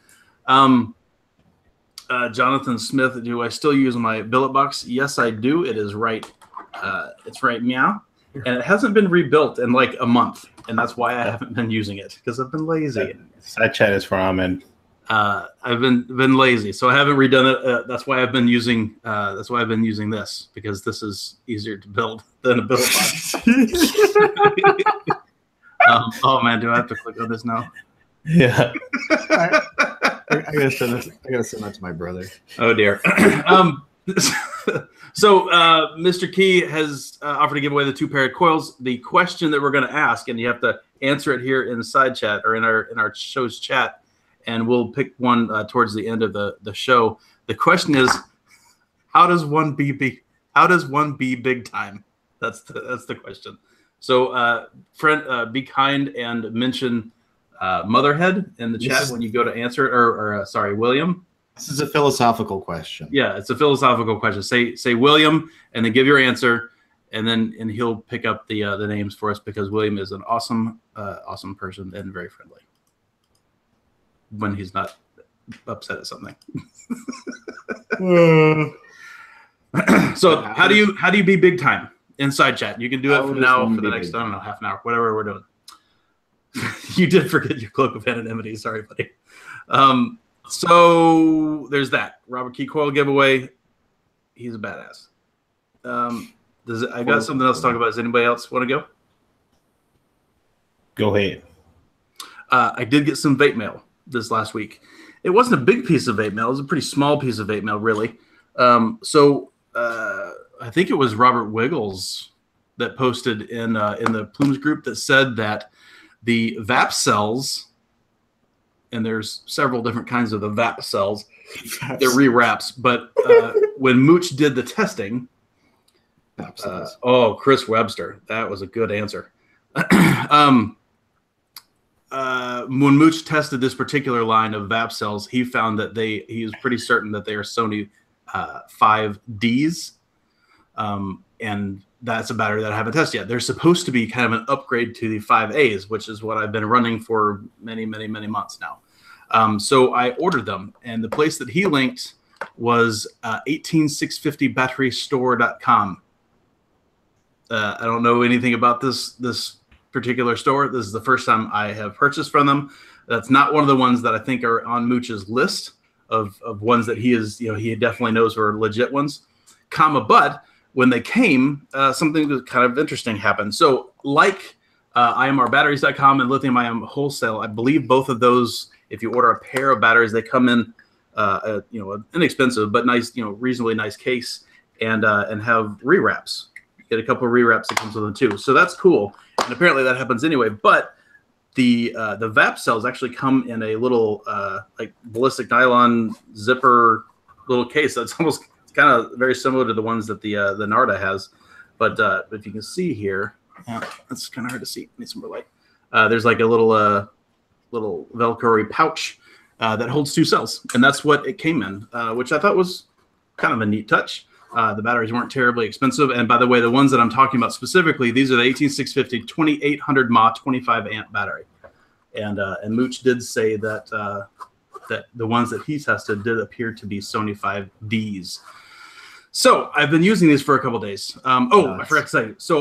Jonathan Smith, do I still use my billet box? Yes, I do. It is right. It's right meow. and it hasn't been rebuilt in like a month, and that's why I haven't been using it because I've been lazy. Side chat is from and I've been lazy, so I haven't redone it. That's why I've been using. That's why I've been using this because this is easier to build than a build box. Oh man, do I have to click on this now? Yeah. I gotta send this. I gotta send that to my brother. Oh dear. So Mr. Key has offered to give away the 2 paired coils. The question that we're going to ask, and you have to answer it here in the side chat or in our show's chat, and we'll pick one towards the end of the show. The question is, how does one be big time? That's the question. So friend, be kind and mention Motherhead in the chat when you go to answer it, or sorry, William. This is a philosophical question. Yeah, it's a philosophical question. Say William, and then give your answer, and he'll pick up the names for us because William is an awesome person and very friendly when he's not upset at something. So how do you be big time? Inside chat. You can do it from now for the next, I don't know, half an hour, whatever we're doing. You did forget your cloak of anonymity. Sorry, buddy. So there's that. Robert Key Coil giveaway. He's a badass. I got something else to talk about. Does anybody else want to go? Go ahead. I did get some vape mail this last week. It wasn't a big piece of vape mail. It was a pretty small piece of vape mail, really. I think it was Robert Wiggles that posted in the Plumes group that said that the VAP cells, and there's several different kinds of the VAP cells, they're rewraps, but when Mooch did the testing, Chris Webster, that was a good answer. When Mooch tested this particular line of VAP cells, he found that he was pretty certain that they are Sony 5Ds. And that's a battery that I haven't tested yet. They're supposed to be kind of an upgrade to the 5As, which is what I've been running for many, many, many months now. So I ordered them, and the place that he linked was 18650batterystore.com. I don't know anything about this particular store. This is the first time I have purchased from them. That's not one of the ones that I think are on Mooch's list of ones that he definitely knows are legit ones. But when they came, something kind of interesting happened. So like IMRbatteries.com and Lithium Ion Wholesale, I believe both of those, if you order a pair of batteries, they come in inexpensive but nice, reasonably nice case and have rewraps. You get a couple of rewraps that comes with them too. So that's cool. And apparently that happens anyway. But the VAP cells actually come in a little like ballistic nylon zipper little case. That's almost kind of very similar to the ones that the Narda has. But if you can see here, it's kind of hard to see. Need some more light. There's like a little Velcro pouch that holds 2 cells, and that's what it came in, which I thought was kind of a neat touch. The batteries weren't terribly expensive, and by the way, the ones that I'm talking about specifically, these are the 18650 2800 mAh 25 amp battery, and Mooch did say that that the ones that he tested did appear to be Sony 5Ds. So I've been using these for a couple days. I forgot to say. So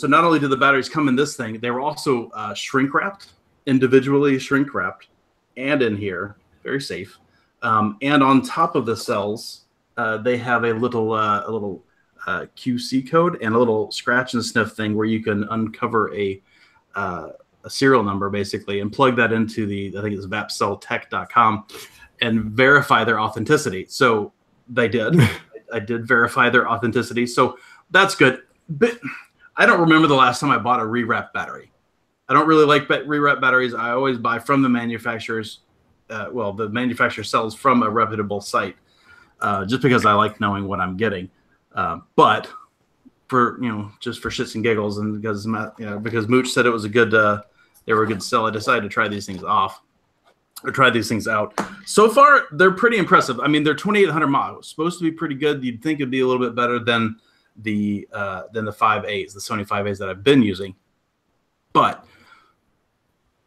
not only did the batteries come in this thing, they were also shrink wrapped, individually shrink wrapped, and in here, very safe. And on top of the cells, they have a little QC code and a little scratch and sniff thing where you can uncover a serial number basically and plug that into I think it's vapcelltech.com and verify their authenticity. So they did. I did verify their authenticity, so that's good. But I don't remember the last time I bought a rewrap battery. I don't really like rewrap batteries. I always buy from the manufacturers. The manufacturer sells from a reputable site, just because I like knowing what I'm getting. But for just for shits and giggles, and because Mooch said it was a good, they were a good sell, I decided to try these things out. So far, they're pretty impressive. I mean, they're 2800 mAh. Supposed to be pretty good. You'd think it'd be a little bit better than the 5As, the Sony 5As that I've been using.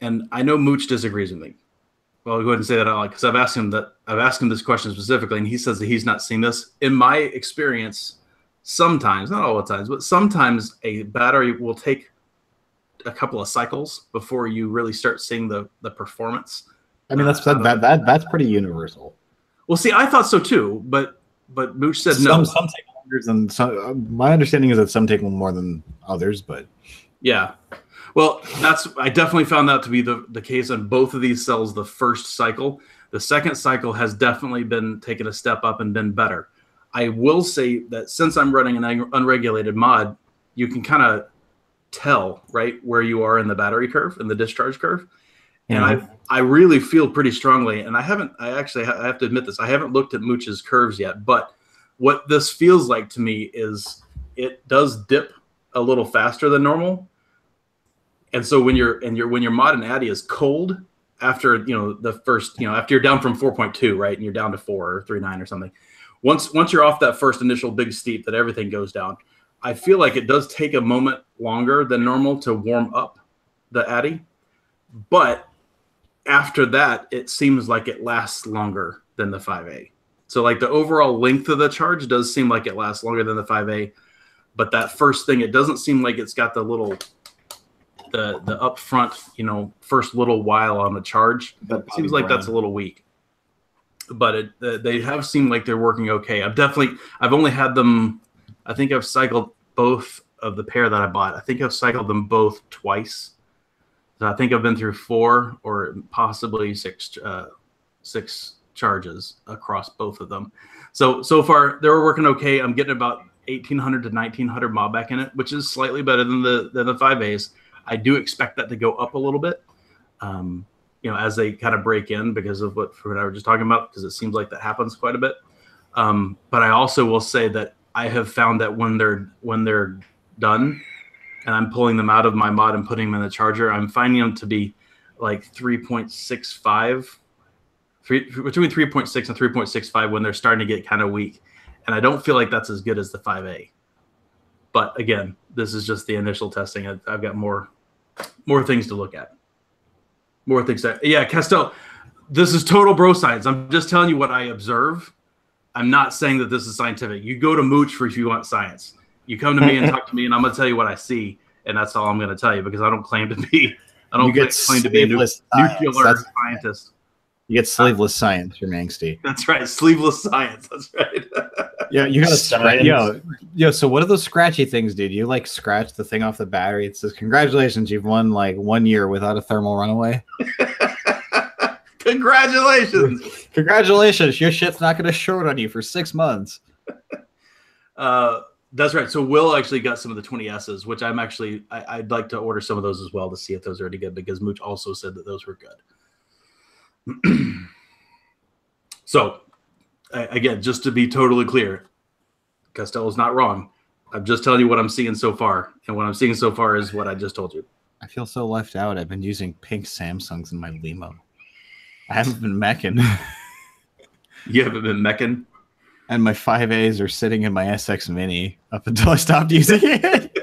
And I know Mooch disagrees with me. Well, I'll go ahead and say that out loud because I've asked him this question specifically, and he says that he's not seen this. In my experience, sometimes, not all the times, but sometimes a battery will take a couple of cycles before you really start seeing the performance. I mean, that's pretty universal. Well, see, I thought so too, but Mooch said no. Some take longer than some. My understanding is that some take more than others, but yeah. Well, I definitely found that to be the case on both of these cells. The first cycle, the second cycle has definitely been taken a step up and been better. I will say that since I'm running an unregulated mod, you can kind of tell right where you are in the battery curve, in the discharge curve. And I really feel pretty strongly, and I have to admit this, I haven't looked at Mooch's curves yet, but what this feels like to me is it does dip a little faster than normal. And so when your mod and Addy is cold after, the first, after you're down from 4.2, right, and you're down to 4 or 3.9 or something, once you're off that first initial big steep that everything goes down, I feel like it does take a moment longer than normal to warm up the Addy, but after that, it seems like it lasts longer than the 5A. So like the overall length of the charge does seem like it lasts longer than the 5A, but that first thing, it doesn't seem like it's got the upfront, first little while on the charge. It seems like that's a little weak. But they have seemed like they're working okay. I've only had them, I think I've cycled both of the pair that I bought. I think I've cycled them both twice. So I think I've been through 4 or possibly 6 charges across both of them. So far they were working okay. I'm getting about 1,800 to 1,900 mob back in it, which is slightly better than the 5As. I do expect that to go up a little bit, as they kind of break in because of what I was just talking about, because it seems like that happens quite a bit. But I also will say that I have found that when they're done and I'm pulling them out of my mod and putting them in the charger, I'm finding them to be like 3.65, between 3.6 and 3.65 when they're starting to get kind of weak. And I don't feel like that's as good as the 5A. But again, this is just the initial testing. I've got more things to look at. More things. Yeah, Castel, this is total bro science. I'm just telling you what I observe. I'm not saying that this is scientific. You go to Mooch if you want science. You come to me and talk to me, and I'm going to tell you what I see, and that's all I'm going to tell you because I don't claim to be. I don't claim to be a nuclear scientist. You get sleeveless science. You're angsty. That's right, sleeveless science. That's right. Yeah, you got to scratch. Yo. So what are those scratchy things, dude? You like scratch the thing off the battery. It says, "Congratulations, you've won like 1 year without a thermal runaway." Congratulations! Congratulations! Your shit's not going to short on you for 6 months. That's right. So Will actually got some of the 20Ss, which I'd like to order some of those as well to see if those are any good because Mooch also said that those were good. So, again, just to be totally clear, Costello's not wrong. I'm just telling you what I'm seeing so far, and what I'm seeing so far is what I just told you. I feel so left out. I've been using pink Samsungs in my limo. I haven't been mecking. You haven't been mecking? And my 5As are sitting in my SX Mini up until I stopped using it.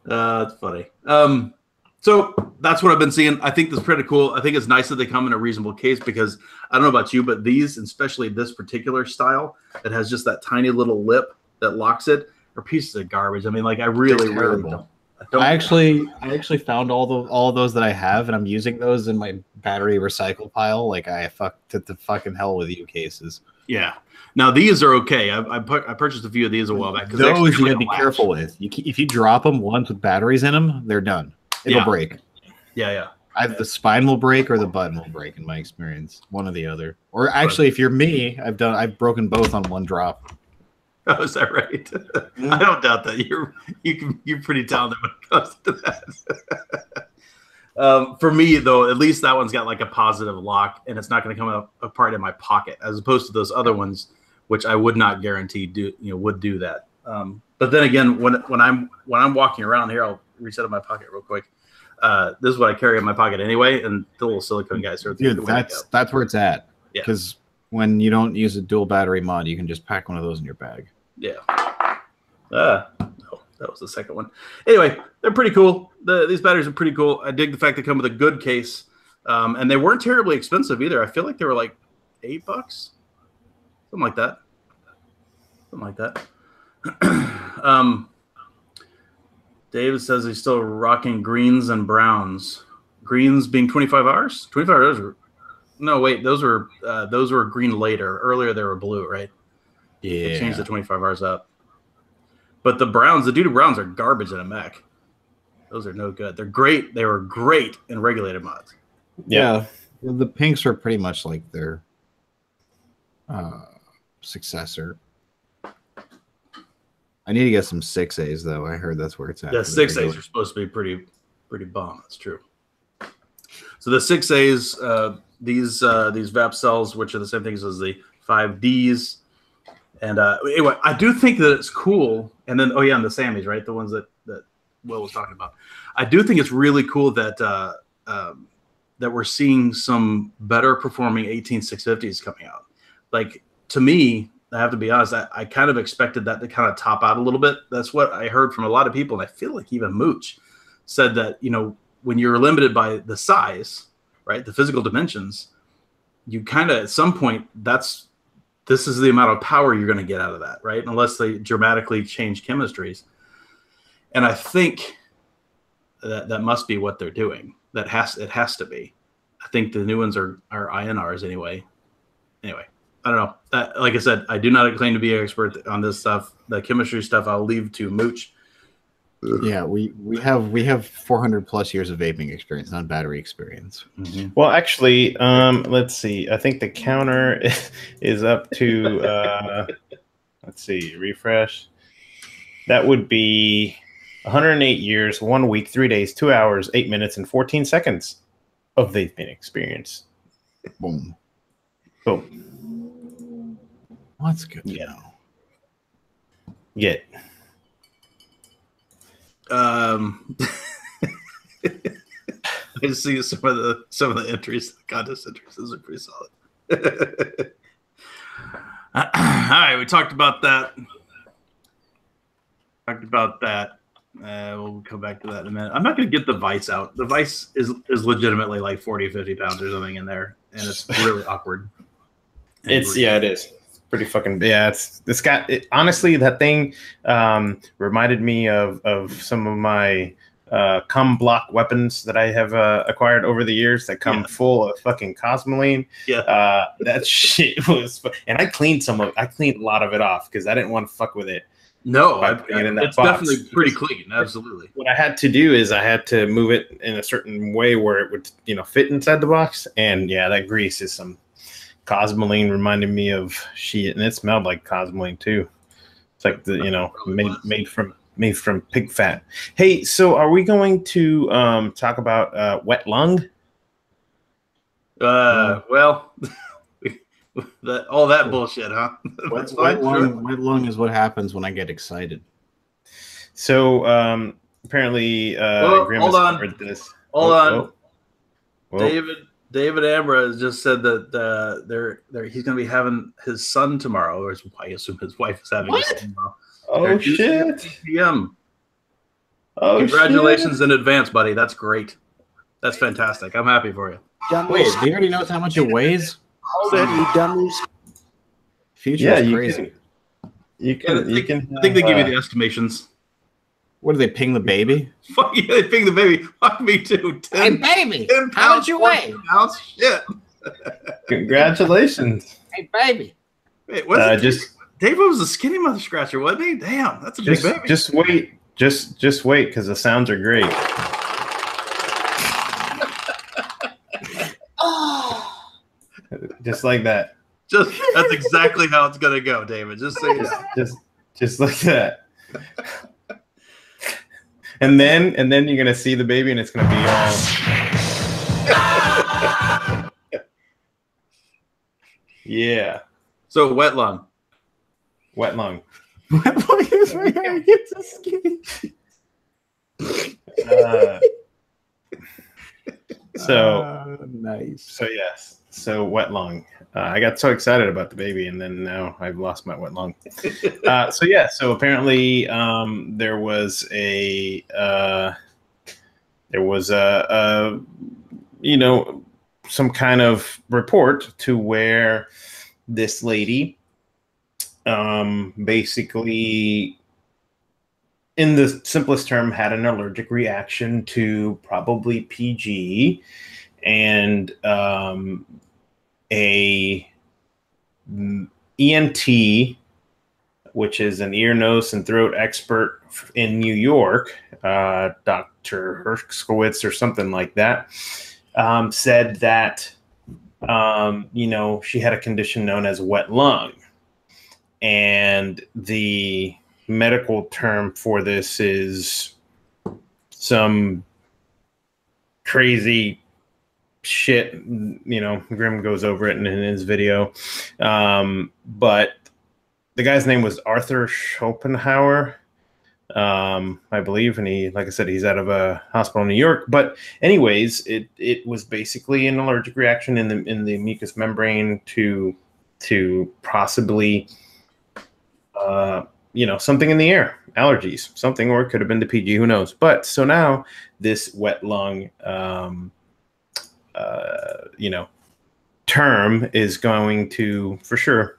That's funny. So that's what I've been seeing. I think that's pretty cool. I think it's nice that they come in a reasonable case because I don't know about you, but these, especially this particular style that has just that tiny little lip that locks it, are pieces of garbage. I mean, like I really don't. I actually found all of those that I have, and I'm using those in my battery recycle pile. Like I fucked to the fucking hell with you cases. Yeah. Now these are okay. I purchased a few of these a while back. Those you gotta be careful with. If you drop them once with batteries in them, they're done. It'll break. Yeah. Either the spine will break or the button will break, in my experience. One or the other. Or actually, if you're me, I've broken both on one drop. Oh, is that right? I don't doubt that. You're pretty talented when it comes to that. For me, though, at least that one's got like a positive lock, and it's not going to come apart in my pocket, as opposed to those other ones, which I would not guarantee would do that. But then again, when I'm walking around here, I'll reset up my pocket real quick. This is what I carry in my pocket anyway, and the little silicone guys are. Dude, that's where it's at. Yeah. Because when you don't use a dual battery mod, you can just pack one of those in your bag. Yeah. No, that was the second one. Anyway, they're pretty cool. These batteries are pretty cool. I dig the fact they come with a good case, and they weren't terribly expensive either. I feel like they were like $8. something like that. Something like that. David says he's still rocking greens and browns. Greens being 25 hours. 25 hours. No, wait, those were green later. Earlier they were blue, right? Yeah. They changed the 25 hours up. But the browns, the Duty Browns are garbage in a mech. Those are no good. They're great. They were great in regulated mods. Yeah. The pinks are pretty much like their successor. I need to get some 6As though. I heard that's where it's at. Yeah, 6As are supposed to be pretty bomb. That's true. So the 6As, these VAP cells, which are the same things as the 5Ds. And anyway, I do think that it's cool. And then, and the Sammys, right? The ones that Will was talking about. I do think it's really cool that that we're seeing some better performing 18650s coming out. Like, to me, I have to be honest, I kind of expected that to kind of top out a little bit. That's what I heard from a lot of people. And I feel like even Mooch said that, when you're limited by the size, right, the physical dimensions, you kind of, at some point, this is the amount of power you're going to get out of that, right? Unless they dramatically change chemistries. And I think that must be what they're doing. It has to be. I think the new ones are INRs anyway. Anyway, I don't know. Like I said, I do not claim to be an expert on this stuff. The chemistry stuff I'll leave to Mooch. Yeah, we have 400 plus years of vaping experience, not battery experience. Mm-hmm. Well, actually, let's see. I think the counter is up to let's see, refresh. That would be 108 years, 1 week, 3 days, 2 hours, 8 minutes, and 14 seconds of vaping experience. Boom. Boom. Well, that's good. Yeah. Yeah. I see some of the entries, the contest entries. Those are pretty solid. All right, we talked about that. We'll come back to that in a minute. I'm not going to get the Vice out. The Vice is legitimately like 40, 50 pounds or something in there, and it's really awkward. It is. Pretty fucking it's got honestly, that thing reminded me of some of my cum block weapons that I have acquired over the years that come full of fucking cosmoline. That shit was and I cleaned a lot of it off because I didn't want to fuck with it. No, it's definitely pretty clean. Absolutely. What I had to do is I had to move it in a certain way where it would fit inside the box, and that grease is some cosmoline, reminded me of shit, and it smelled like cosmoline too. It's like the made from pig fat. Hey, so are we going to talk about wet lung? Well, all that bullshit, huh? Wet lung is what happens when I get excited. So apparently, hold on. covered this. Hold on. David Ambra has just said that he's going to be having his son tomorrow, or I assume his wife is having his son tomorrow. Oh shit! PM. Oh, congratulations in advance, buddy. That's great. That's fantastic. I'm happy for you. Wait, he already knows how much it weighs? You dummies. Future is crazy. You can. I think they give you the estimations. What do they ping the baby? Fuck yeah, they ping the baby. Fuck me too. Hey baby, how much you weigh? Shit. Congratulations. Hey baby. Wait, what's David was a skinny mother scratcher, wasn't he? Damn, that's a big baby. Just wait. Just wait, because the sounds are great. Just like that. That's exactly how it's gonna go, David. Just say that. Just like that. And then you're gonna see the baby, and it's gonna be all. Yeah. So wet lung. Wet lung. Wet lung is where I get so skinny. Nice. So yes. So wet lung. I got so excited about the baby, and then now I've lost my wet lung. So apparently there was a some kind of report to where this lady basically, in the simplest term, had an allergic reaction to probably PG and a ENT, which is an ear, nose, and throat expert in New York, Dr. Herskowitz or something like that, said that, she had a condition known as wet lung. And the medical term for this is some crazy shit. Grimm goes over it in his video. But the guy's name was Arthur Schopenhauer, I believe, and he, like I said, he's out of a hospital in New York. But anyways, it was basically an allergic reaction in the mucous membrane to possibly something in the air, allergies, something, or it could have been the PG, who knows. But so now this wet lung term is going to, for sure,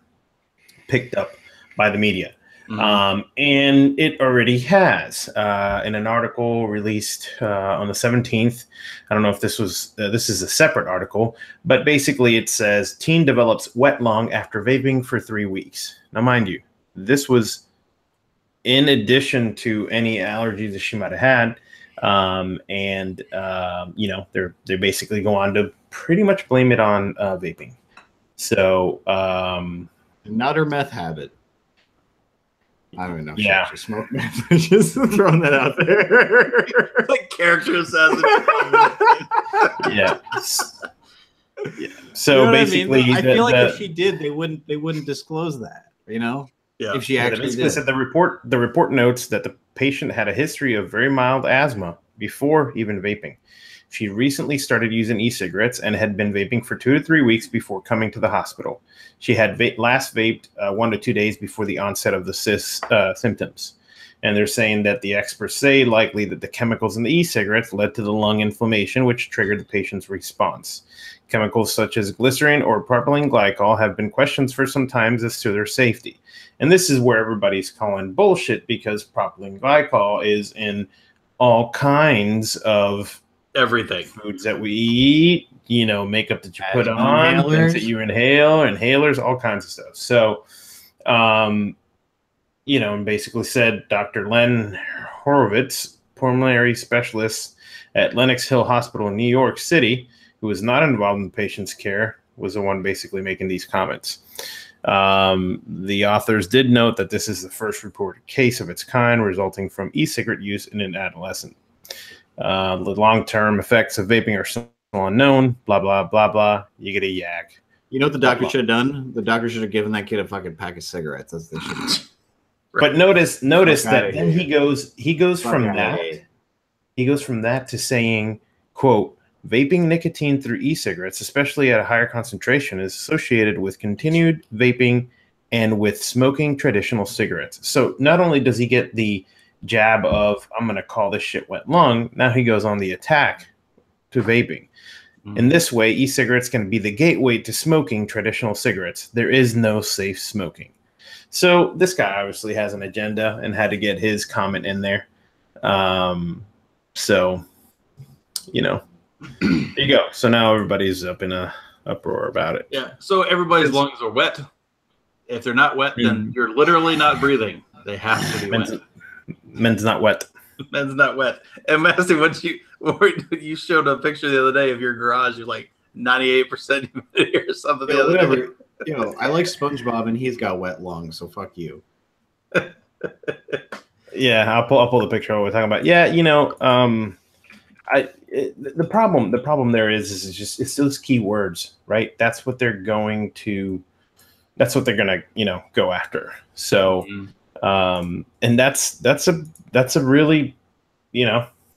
picked up by the media. Mm-hmm. And it already has. In an article released on the 17th, I don't know if this was, this is a separate article, but basically it says, teen develops wet lung after vaping for 3 weeks. Now, mind you, this was in addition to any allergies that she might have had. They basically go on to pretty much blame it on vaping. So, not her meth habit. I don't even know. Yeah. She smoke meth. Just throwing that out there. Like character assassin. Yeah. Yeah. So basically, I feel like if she did, they wouldn't disclose that. Yeah. If she actually did. Said the report notes that the patient had a history of very mild asthma before even vaping. She recently started using e-cigarettes and had been vaping for 2 to 3 weeks before coming to the hospital. She had last vaped 1 to 2 days before the onset of the symptoms. And they're saying that the experts say likely that the chemicals in the e-cigarettes led to the lung inflammation, which triggered the patient's response. Chemicals such as glycerin or propylene glycol have been questioned for some time as to their safety. And this is where everybody's calling bullshit, because propylene glycol is in all kinds of everything, foods that we eat, makeup that you put on, things that you inhale, inhalers, all kinds of stuff. So, and basically said Dr. Len Horowitz, pulmonary specialist at Lenox Hill Hospital in New York City, who was not involved in the patient's care, was the one basically making these comments. The authors did note that this is the first reported case of its kind resulting from e-cigarette use in an adolescent. The long-term effects of vaping are still unknown, blah, blah, blah, blah. You get a yak. You know what the doctor should have done? The doctor should have given that kid a fucking pack of cigarettes. That's the shit. But notice that then he goes from that. He goes from that to saying, quote, vaping nicotine through e-cigarettes, especially at a higher concentration, is associated with continued vaping and with smoking traditional cigarettes. So not only does he get the jab of, I'm going to call this shit wet lung, now he goes on the attack to vaping. In this way, e-cigarettes can be the gateway to smoking traditional cigarettes. There is no safe smoking. So this guy obviously has an agenda and had to get his comment in there. So, there you go. So now everybody's up in a uproar about it. Yeah. So everybody's lungs are wet. If they're not wet, then you're literally not breathing. They have to be wet. Men's not wet. Men's not wet. And Massey, you showed a picture the other day of your garage, you're like 98% humidity or something. The other day. I like SpongeBob and he's got wet lungs, so fuck you. Yeah, I'll pull the picture of what we're talking about. Yeah, the problem there is just it's those key words, right? That's what they're gonna go after. So and that's a really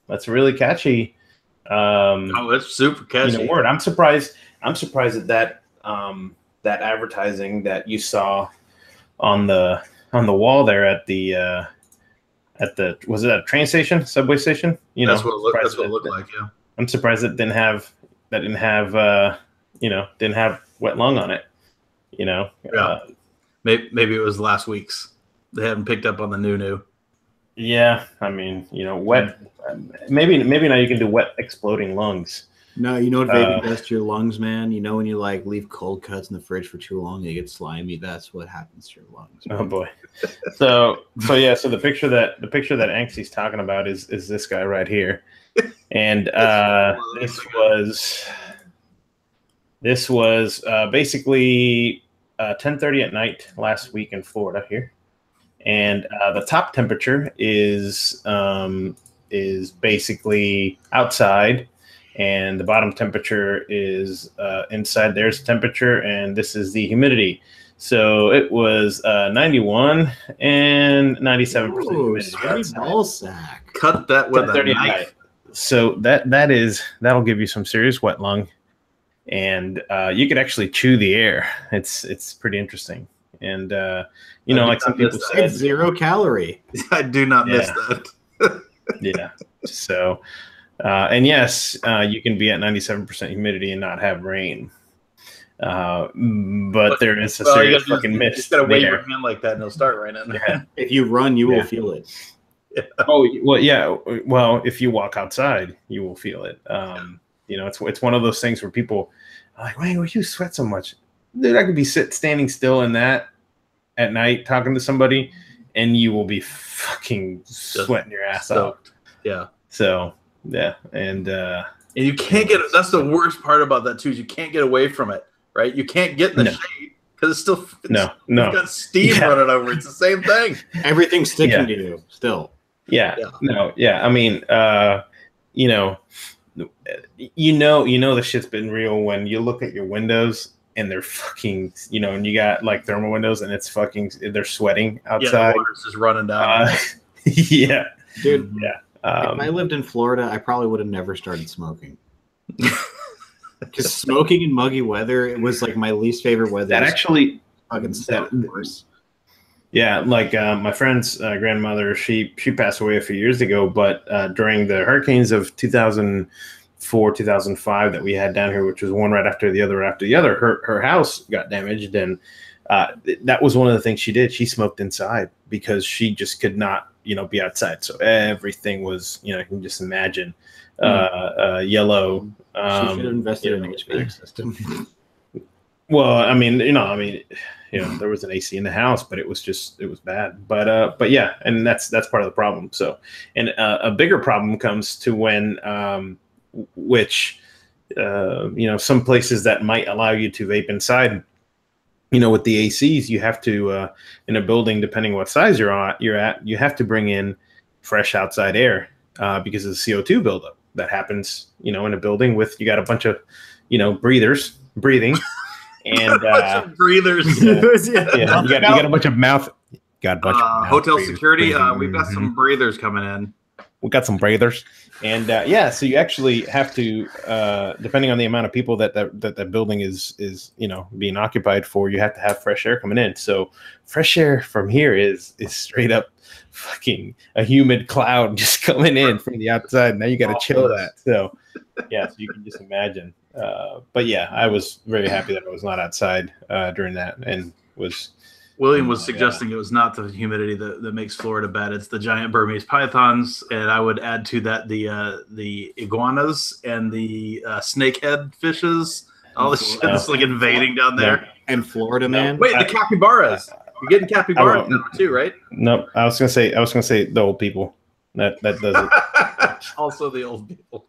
that's a really catchy it's super catchy word. I'm surprised that that advertising that you saw on the wall there at the was it a train station, subway station? That's what it looked like. Yeah, I'm surprised it didn't have wet lung on it. Yeah. Maybe it was last week's. They haven't picked up on the new. Yeah, I mean, you know, wet. Maybe now you can do wet exploding lungs. No, you know what vaping does to your lungs, man? You know when you like leave cold cuts in the fridge for too long, they get slimy. That's what happens to your lungs. Man. Oh boy. So the picture that Anksy's talking about is this guy right here, and this was basically 10:30 at night last week in Florida here, and the top temperature is basically outside. And the bottom temperature is inside. There's temperature, and this is the humidity. So it was 91 and 97% humidity. Ball sack. Cut that with a knife. So that'll give you some serious wet lung, and you could actually chew the air. It's pretty interesting. And you know, like some people say, it's 0 calorie. I do not miss that. Yeah. So. And yes, you can be at 97% humidity and not have rain. But there is a serious fucking mist. You just gotta wave your hand like that, and it'll start raining. Yeah. If you run, you will feel it. Yeah. Oh well, yeah. Well, if you walk outside, you will feel it. You know, it's one of those things where people are like, "Why would you sweat so much?" Dude, I could be standing still in that at night talking to somebody, and you will be fucking sweating your ass out. Yeah. So. Yeah, and you can't get. That's the worst part about that too. Is you can't get away from it, right? You can't get in the shade because it's still no. You've got steam running over. It's the same thing. Everything's sticking to you still. Yeah. No. Yeah. I mean, you know the shit's been real when you look at your windows and they're fucking, you know, and you got like thermal windows and it's fucking, they're sweating outside. Yeah, the water's just running down. Yeah, dude. Yeah. If I lived in Florida, I probably would have never started smoking. Because smoking in muggy weather, it was like my least favorite weather. That actually fucking worse. Yeah, like my friend's grandmother, she passed away a few years ago, but during the hurricanes of 2004, 2005 that we had down here, which was one right after the other, her house got damaged, and that was one of the things she did. She smoked inside because she just could not, you know, be outside. So everything was, you know, you can just imagine yellow. She should have invested in an HVAC system. Well, I mean, you know, there was an AC in the house, but it was bad. But yeah, and that's part of the problem. So, and a bigger problem comes to when, you know, some places that might allow you to vape inside, you know, with the ACs, you have to, in a building, depending what size you're at, you have to bring in fresh outside air because of the CO2 buildup that happens, you know, in a building with, you got a bunch of, you know, breathing. And breathers. Yeah, you got a bunch of mouth. Got a bunch of hotel security. We've got some breathers coming in. We got some breathers, and so you actually have to, depending on the amount of people that building is you know being occupied for, you have to have fresh air coming in. So fresh air from here is straight up fucking a humid cloud just coming in from the outside. Now you got to chill that. So yeah, so you can just imagine. But yeah, I was very happy that I was not outside during that, and William was suggesting it was not the humidity that makes Florida bad. It's the giant Burmese pythons, and I would add to that the iguanas and the snakehead fishes. All the shit that's like invading down there. And Florida, man. Wait, the capybaras. You're getting capybaras now too, right? Nope. I was gonna say the old people. That does it. Also the old people.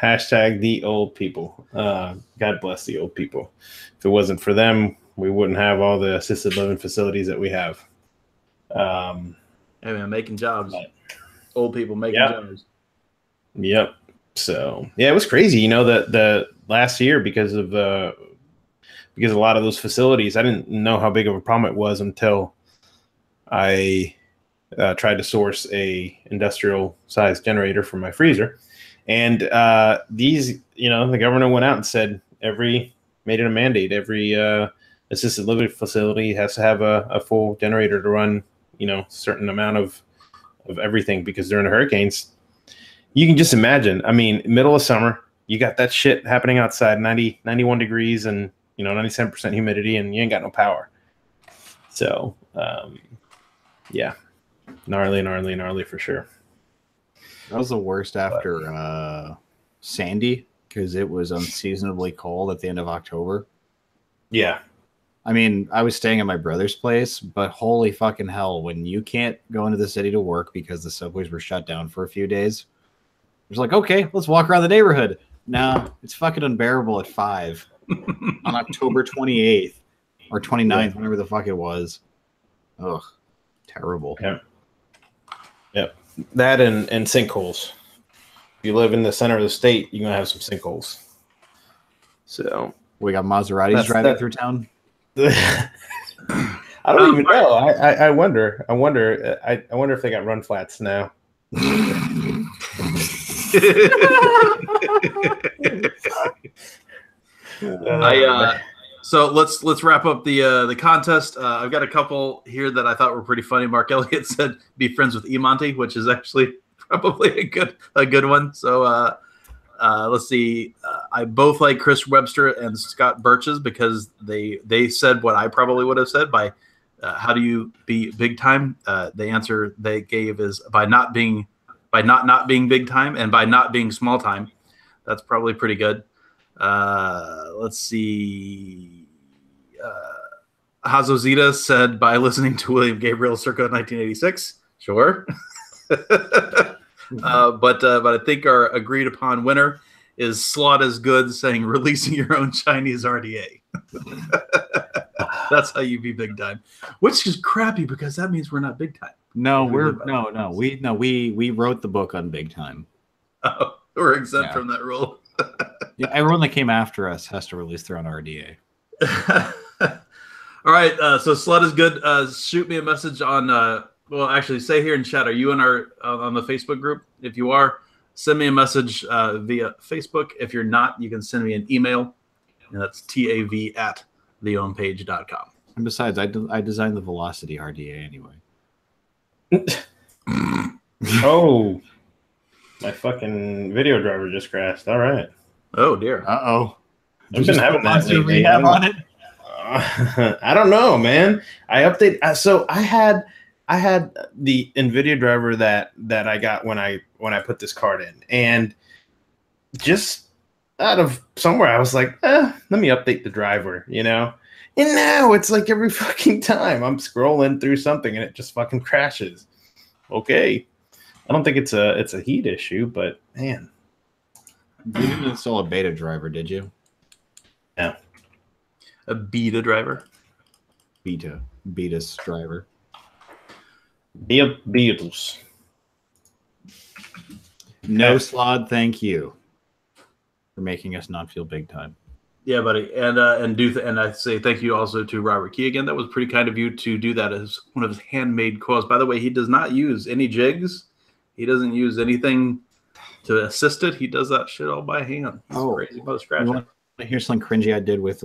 Hashtag the old people. God bless the old people. If it wasn't for them, we wouldn't have all the assisted living facilities that we have. Hey man, making jobs. Old people making jobs. Yep. So yeah, it was crazy. You know, the last year because of a lot of those facilities, I didn't know how big of a problem it was until I tried to source a industrial size generator for my freezer. And these, you know, the government went out and said made it a mandate. Every assisted living facility has to have a full generator to run, you know, certain amount of everything, because during the hurricanes, you can just imagine. I mean, middle of summer, you got that shit happening outside, 91 degrees and, you know, 97% humidity, and you ain't got no power. So, yeah, gnarly for sure. That was the worst after Sandy, because it was unseasonably cold at the end of October. Yeah. I mean, I was staying at my brother's place, but holy fucking hell, when you can't go into the city to work because the subways were shut down for a few days, it's like, okay, let's walk around the neighborhood. No, it's fucking unbearable at 5 on October 28th or 29th, whenever the fuck it was. Ugh, terrible. Yep. That and sinkholes. If you live in the center of the state, you're gonna have some sinkholes. So we got Maseratis driving through town. I don't even know. I wonder. I wonder if they got run flats now. So let's wrap up the contest. I've got a couple here that I thought were pretty funny. Mark Elliott said, "Be friends with Emonty," which is actually probably a good one. So let's see. I both like Chris Webster and Scott Birch's because they said what I probably would have said by how do you be big time? The answer they gave is by not being big time and by not being small time. That's probably pretty good. Let's see. Hazozita said by listening to William Gabriel circa 1986. Sure. But I think our agreed upon winner is Slot is Good saying releasing your own Chinese RDA. That's how you be big time, which is crappy because that means we're not big time. No, we wrote the book on big time. Oh, we're exempt from that rule. Yeah, everyone that came after us has to release their own RDA. All right, so Slot is Good. Shoot me a message on. Well, actually, say here in chat. Are you in our on the Facebook group? If you are, send me a message via Facebook. If you're not, you can send me an email, and that's tav@theownpage.com. And besides, I designed the Velocity RDA anyway. Oh, my fucking video driver just crashed. All right. Oh dear. Uh-oh. I've been having that lately. Rehab on it. I don't know, man. I update. So I had the NVIDIA driver that I got when I put this card in, and just out of somewhere I was like, let me update the driver, you know. And now it's like every fucking time I'm scrolling through something and it just fucking crashes. Okay, I don't think it's a heat issue, but man, you didn't install a beta driver, did you? No. A beta driver. Beta's driver. Beatles. No Slod, thank you for making us not feel big time. Yeah, buddy, and I say thank you also to Robert Key again. That was pretty kind of you to do that as one of his handmade coils. By the way, he does not use any jigs. He doesn't use anything to assist it. He does that shit all by hand. He's crazy about scratching. You want to hear something cringy I did with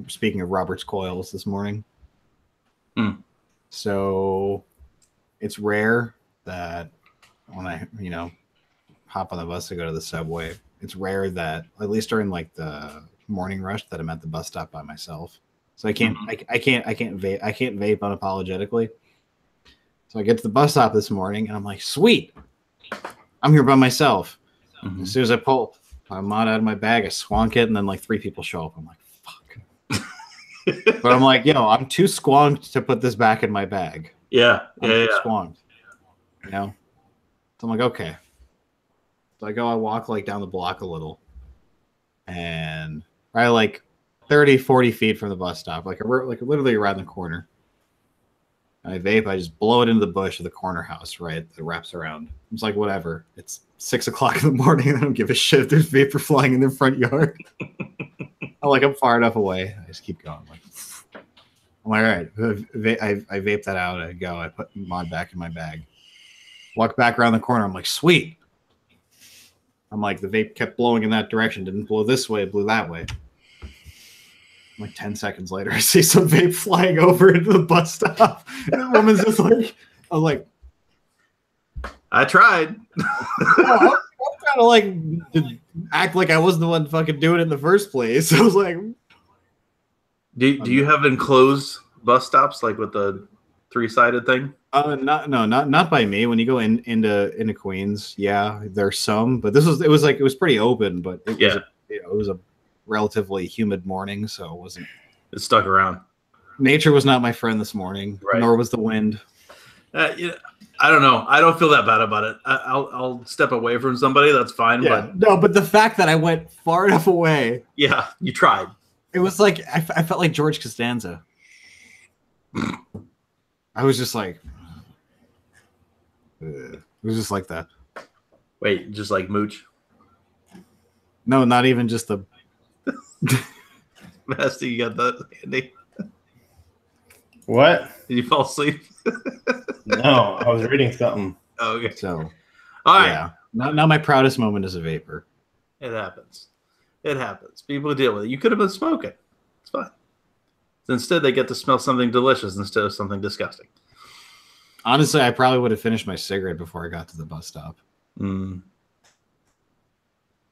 speaking of Robert's coils this morning? So it's rare that when I hop on the bus to go to the subway, it's rare that at least during like the morning rush that I'm at the bus stop by myself. So I can't vape unapologetically. So I get to the bus stop this morning and I'm like, sweet, I'm here by myself. Mm-hmm. As soon as I pull my mod out of my bag, I squonk it, and then like 3 people show up. I'm like, fuck. But I'm like, I'm too squonked to put this back in my bag. Yeah. I'm squonked. You know? So I'm like, okay. So I walk like down the block a little. And right like 30, 40 feet from the bus stop, like literally around the corner. I vape, I just blow it into the bush of the corner house, right? That wraps around. It's like, whatever. It's 6 o'clock in the morning, and I don't give a shit if there's vapor flying in their front yard. I'm far enough away. I just keep going. I'm like, all right. I vape that out. I go. I put mod back in my bag. Walk back around the corner. I'm like, sweet. I'm like, the vape kept blowing in that direction. Didn't blow this way. It blew that way. Like 10 seconds later, I see some vape flying over into the bus stop. And the woman's just like, I was like, I tried. I'm trying to like act like I wasn't the one fucking doing it in the first place. I was like, do you have enclosed bus stops, like with the 3-sided thing? Not by me. When you go into Queens, yeah, there's some, but it was pretty open, but it was a relatively humid morning, so it wasn't. It stuck around. Nature was not my friend this morning, right. Nor was the wind. I don't know. I don't feel that bad about it. I'll step away from somebody. That's fine. Yeah. But the fact that I went far enough away. Yeah, you tried. It was like I felt like George Costanza. I was just like, it was just like that. Wait, just like Mooch? No, not even just the. Nasty, you got that, Andy? What? Did you fall asleep? No, I was reading something. Oh, okay. So, all right. Yeah. Not my proudest moment as a vapor. It happens. It happens. People deal with it. You could have been smoking. It's fine. Instead, they get to smell something delicious instead of something disgusting. Honestly, I probably would have finished my cigarette before I got to the bus stop. Mm.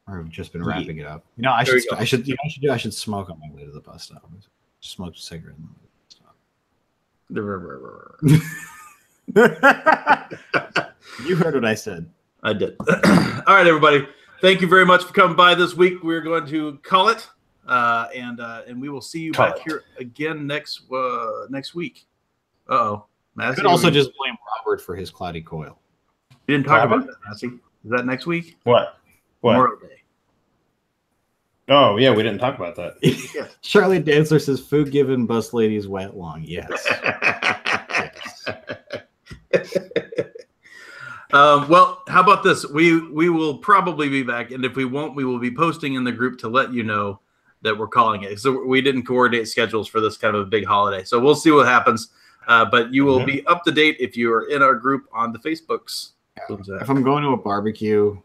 Or have just been wrapping it up. You know, I should smoke on my way to the bus stop. Just smoke a cigarette on the bus stop. You heard what I said. I did. All right, everybody. Thank you very much for coming by this week. We're going to call it, and we will see you back here again next week. Uh-oh. I could also just blame Robert for his cloudy coil. You didn't talk about that, Massey. Is that next week? What? Memorial Day. Oh, yeah, we didn't talk about that. Yes. Charlie Dancer says, food given bus ladies wet long. Yes. Yes. Well, how about this? We will probably be back, and if we won't, we will be posting in the group to let you know that we're calling it. So we didn't coordinate schedules for this kind of a big holiday. So we'll see what happens. But you will be up to date if you are in our group on the Facebooks. If I'm going to a barbecue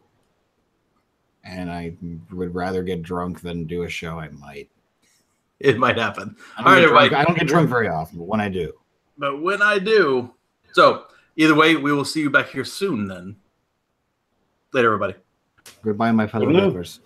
and I would rather get drunk than do a show, I might. It might happen. All right, everybody. I don't get drunk very often, but when I do. But when I do. So either way, we will see you back here soon then. Later, everybody. Goodbye, my fellow vapors.